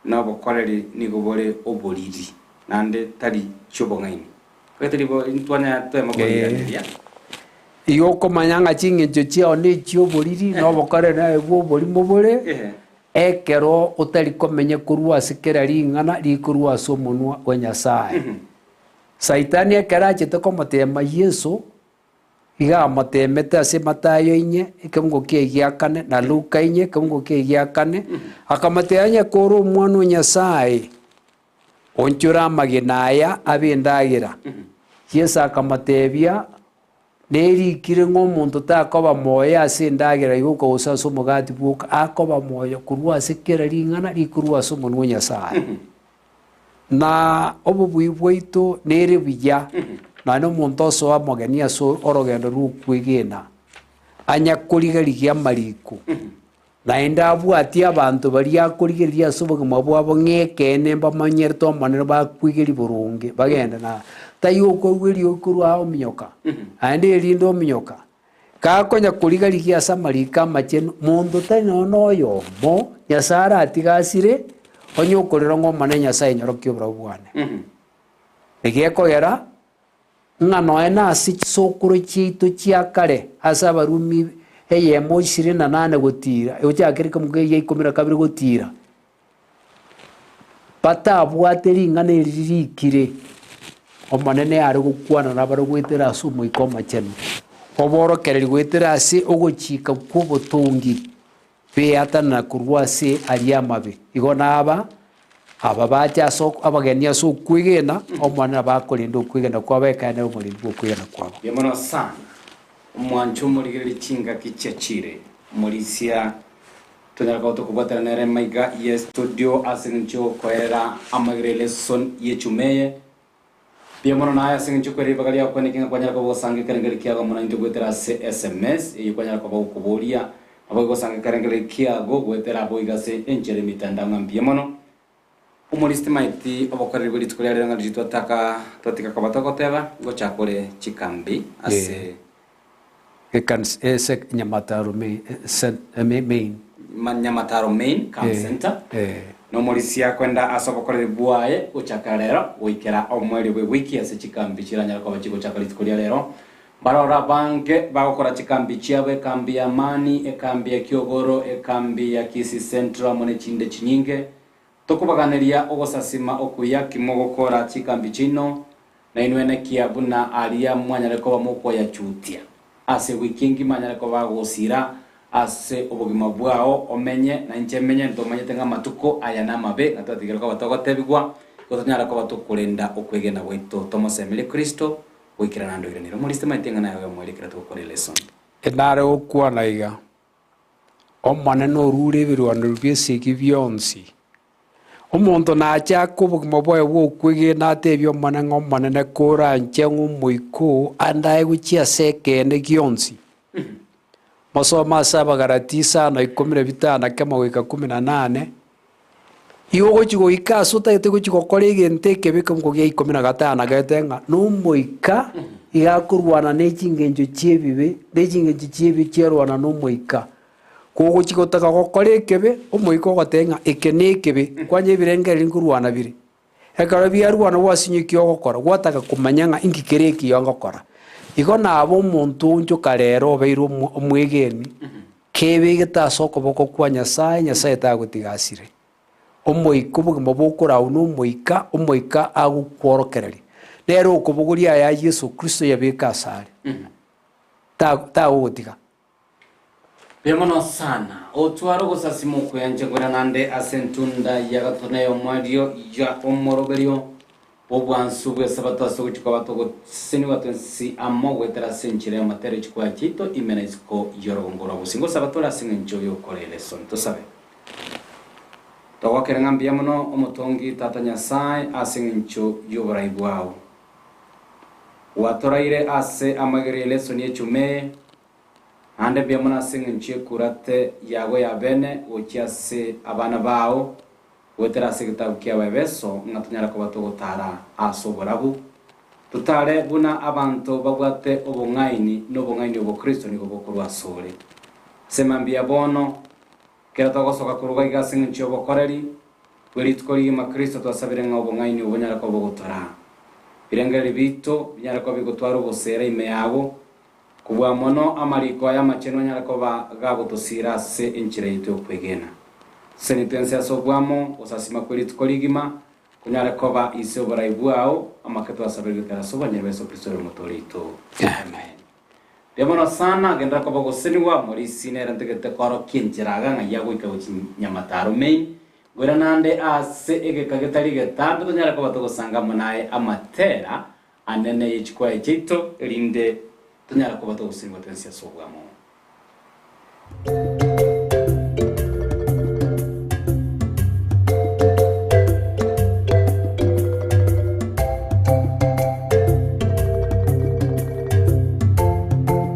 no bokoreri nigobore oboriri nande tari chobongaini kweteri bo intwana twemagori
iyo komanyanga chingencho chia ne chioboriri no bokoreri na ebo borimo bore ekero utari komenye kurwa sikera ringana rikurwa somunwa wa Nyasaye Saitani ekera chete komotema Yesu iga motemete ase Matayo inye ikemgo kigiakane na Luka inye ikemgo kigiakane akamatenya koro umwana wa Nyasaye onchura maginaya abindagira Yesu akamatebia neri kire ngomuntu takoba moya asindagira yuko usaso mugati buka akoba moya kurwa sekera ringana rikurwa somo no Nyasaye na obubwibweito neri bijya na no muntu so amogenia so orogendo rukwigena anya kurigeria mariku na enda bwati abantu bari akurigeria sobo mabwabo ngekene mbamanyerto manero bakwigeri burunge bagenda na tayuko wiri okurwa ominyoka ande lindo ominyoka ka konya kurigeria samarika machenu mundu tani no yo mo Nyasara atigasire onyokorero ngomane Nyasaye nyorokyo brabwane egekogera ngano ena asicokuru chiito chiakare asa barumi eyemo 28 gutira egochakirika mugeye 12 gutira batabwateri ngane ririkire omanene ari gukwana na baro gwetera asumo ikoma chenu oborokereri gwetera ase ogochika kubotungi beatana kurwase ariamabe igona aba bacha so abagenia so kwigena omwana bakorinda kwigena kwabeka na omuri kwigena kwabo
yemono sana umwancho muri chinga kichachire mulisia tunarako tukubata nere maiga ye studio asincho koera amagre lesson yechumeye yemono na asincho kweri bagalia kwani kinga kwanyara ko sange karengere kiago mona into gwetera SMS yikwanyara ko kuboria abago sange karengere kiago gwetera boiga se enchere mitandanga yemono umuristimaiti abokorera buri tkurere ngari twataka twatika kabatokoteba gochakore chikambi ase
ekans ese Nyamataro main
Nyamataro main camp center no morisia kwenda asobokore buaye uchaka rero wikera omweri we wiki ase chikambi chiranya kwa bachiko chakalitukulia rero barora bange bagokora chikambi chiabe kambi ya Amani ekambi ya Kiogoro ekambi ya Kisii Central mone chinde chinyinge tokubaganiria ogosasima okuya kimogokora chikambi chino na inwene kiabuna alia mwanyareko bamoko ya chutia ase wikingi manyareko bagosira ase obogima bwao omenye na nchemenye ntomanye tenga matuko aya na mabe natwatigera ko batogotebigwa gotonyara ko batukurenda okwegena gweto tomosemele Kristo wikira nando iraniro muri sistema itenga nayo mwelekera tukore lesson
enare okwana iga omane no rure birwano rubisiki byonsi omonto na acha kubugima bwayo bwokwege natebyo omane ngomane ne kora nchengu muiko andaye guchia sekene gyonsi masoma saba garatisa na 15 kama wika 18 iyo gochigo ikaso tayete gochigo kolege nteke beka mkogia 15 gatenga no moika ya kurwana nechingenjo chiebibe nechingenjo chiebi chierwana no moika ko gochigo taka gokolekebe omoiko gotenga ekenekebe kwanye birengeri ngurwana bire ekara byarwana wasinyikyo gokora gwataka kumanyanga ingikereki yongokora iko nabo omonto njoka rero beiro omwegeni kebe getasoko boko kwa Nyasaye tagotigasire omoiko bugimo bokora uno omoika agukworokereri rero okubuguria ya Yesu Kristo yabeka asare ta otiga
Biamono sana otwaro gosasimo kwenje gwera nande asentunda yagatoneyo mwadio ya omoroberio obwansu bwe sabato asoguchiko batogo seni watensi amogwe terasenchire amatere chikwa chito imenesko yorongora busingo sabato la singencho yokorele son to sabe to wakerangambia muno omutongi tata Nyasaye asingencho yobraibwao watoraire ase amagerele sonie chume ande biamona singencho kurate yago ya bene ochiase abana bao wetera segitabu kia bebeso ngatunyara ko batogotara asobораbu tutare buna abantu bagwate obungaini no bungaini obo Kristo niko bokurwa sore semambia bono kera togosoka kuruga igasinga ncho bokoreri weri tukori ma Kristo twasabire nga obungaini obunyara ko bogotora birengere bito binyara ko bigotwara obosera ime yabo kubwa mono amariko ya macheno nyara ko bagabotosira se enchire yito kwegena senitense asobwamo osasima kweli tukoligima kunyara koba ise obaraibuao amaketo asabirwe tarasoba nyebeso Kristo motorito amen demono sana gendra koba goseniwa muri sinera ntegete koro kinjiraga ngayago ikago nyamataro mei gwera nande ase ege kagetari getambe kunyara koba togosanga munaye amatera anene yichikwa echito rinde tunyara koba togoseniwa tense asobwamo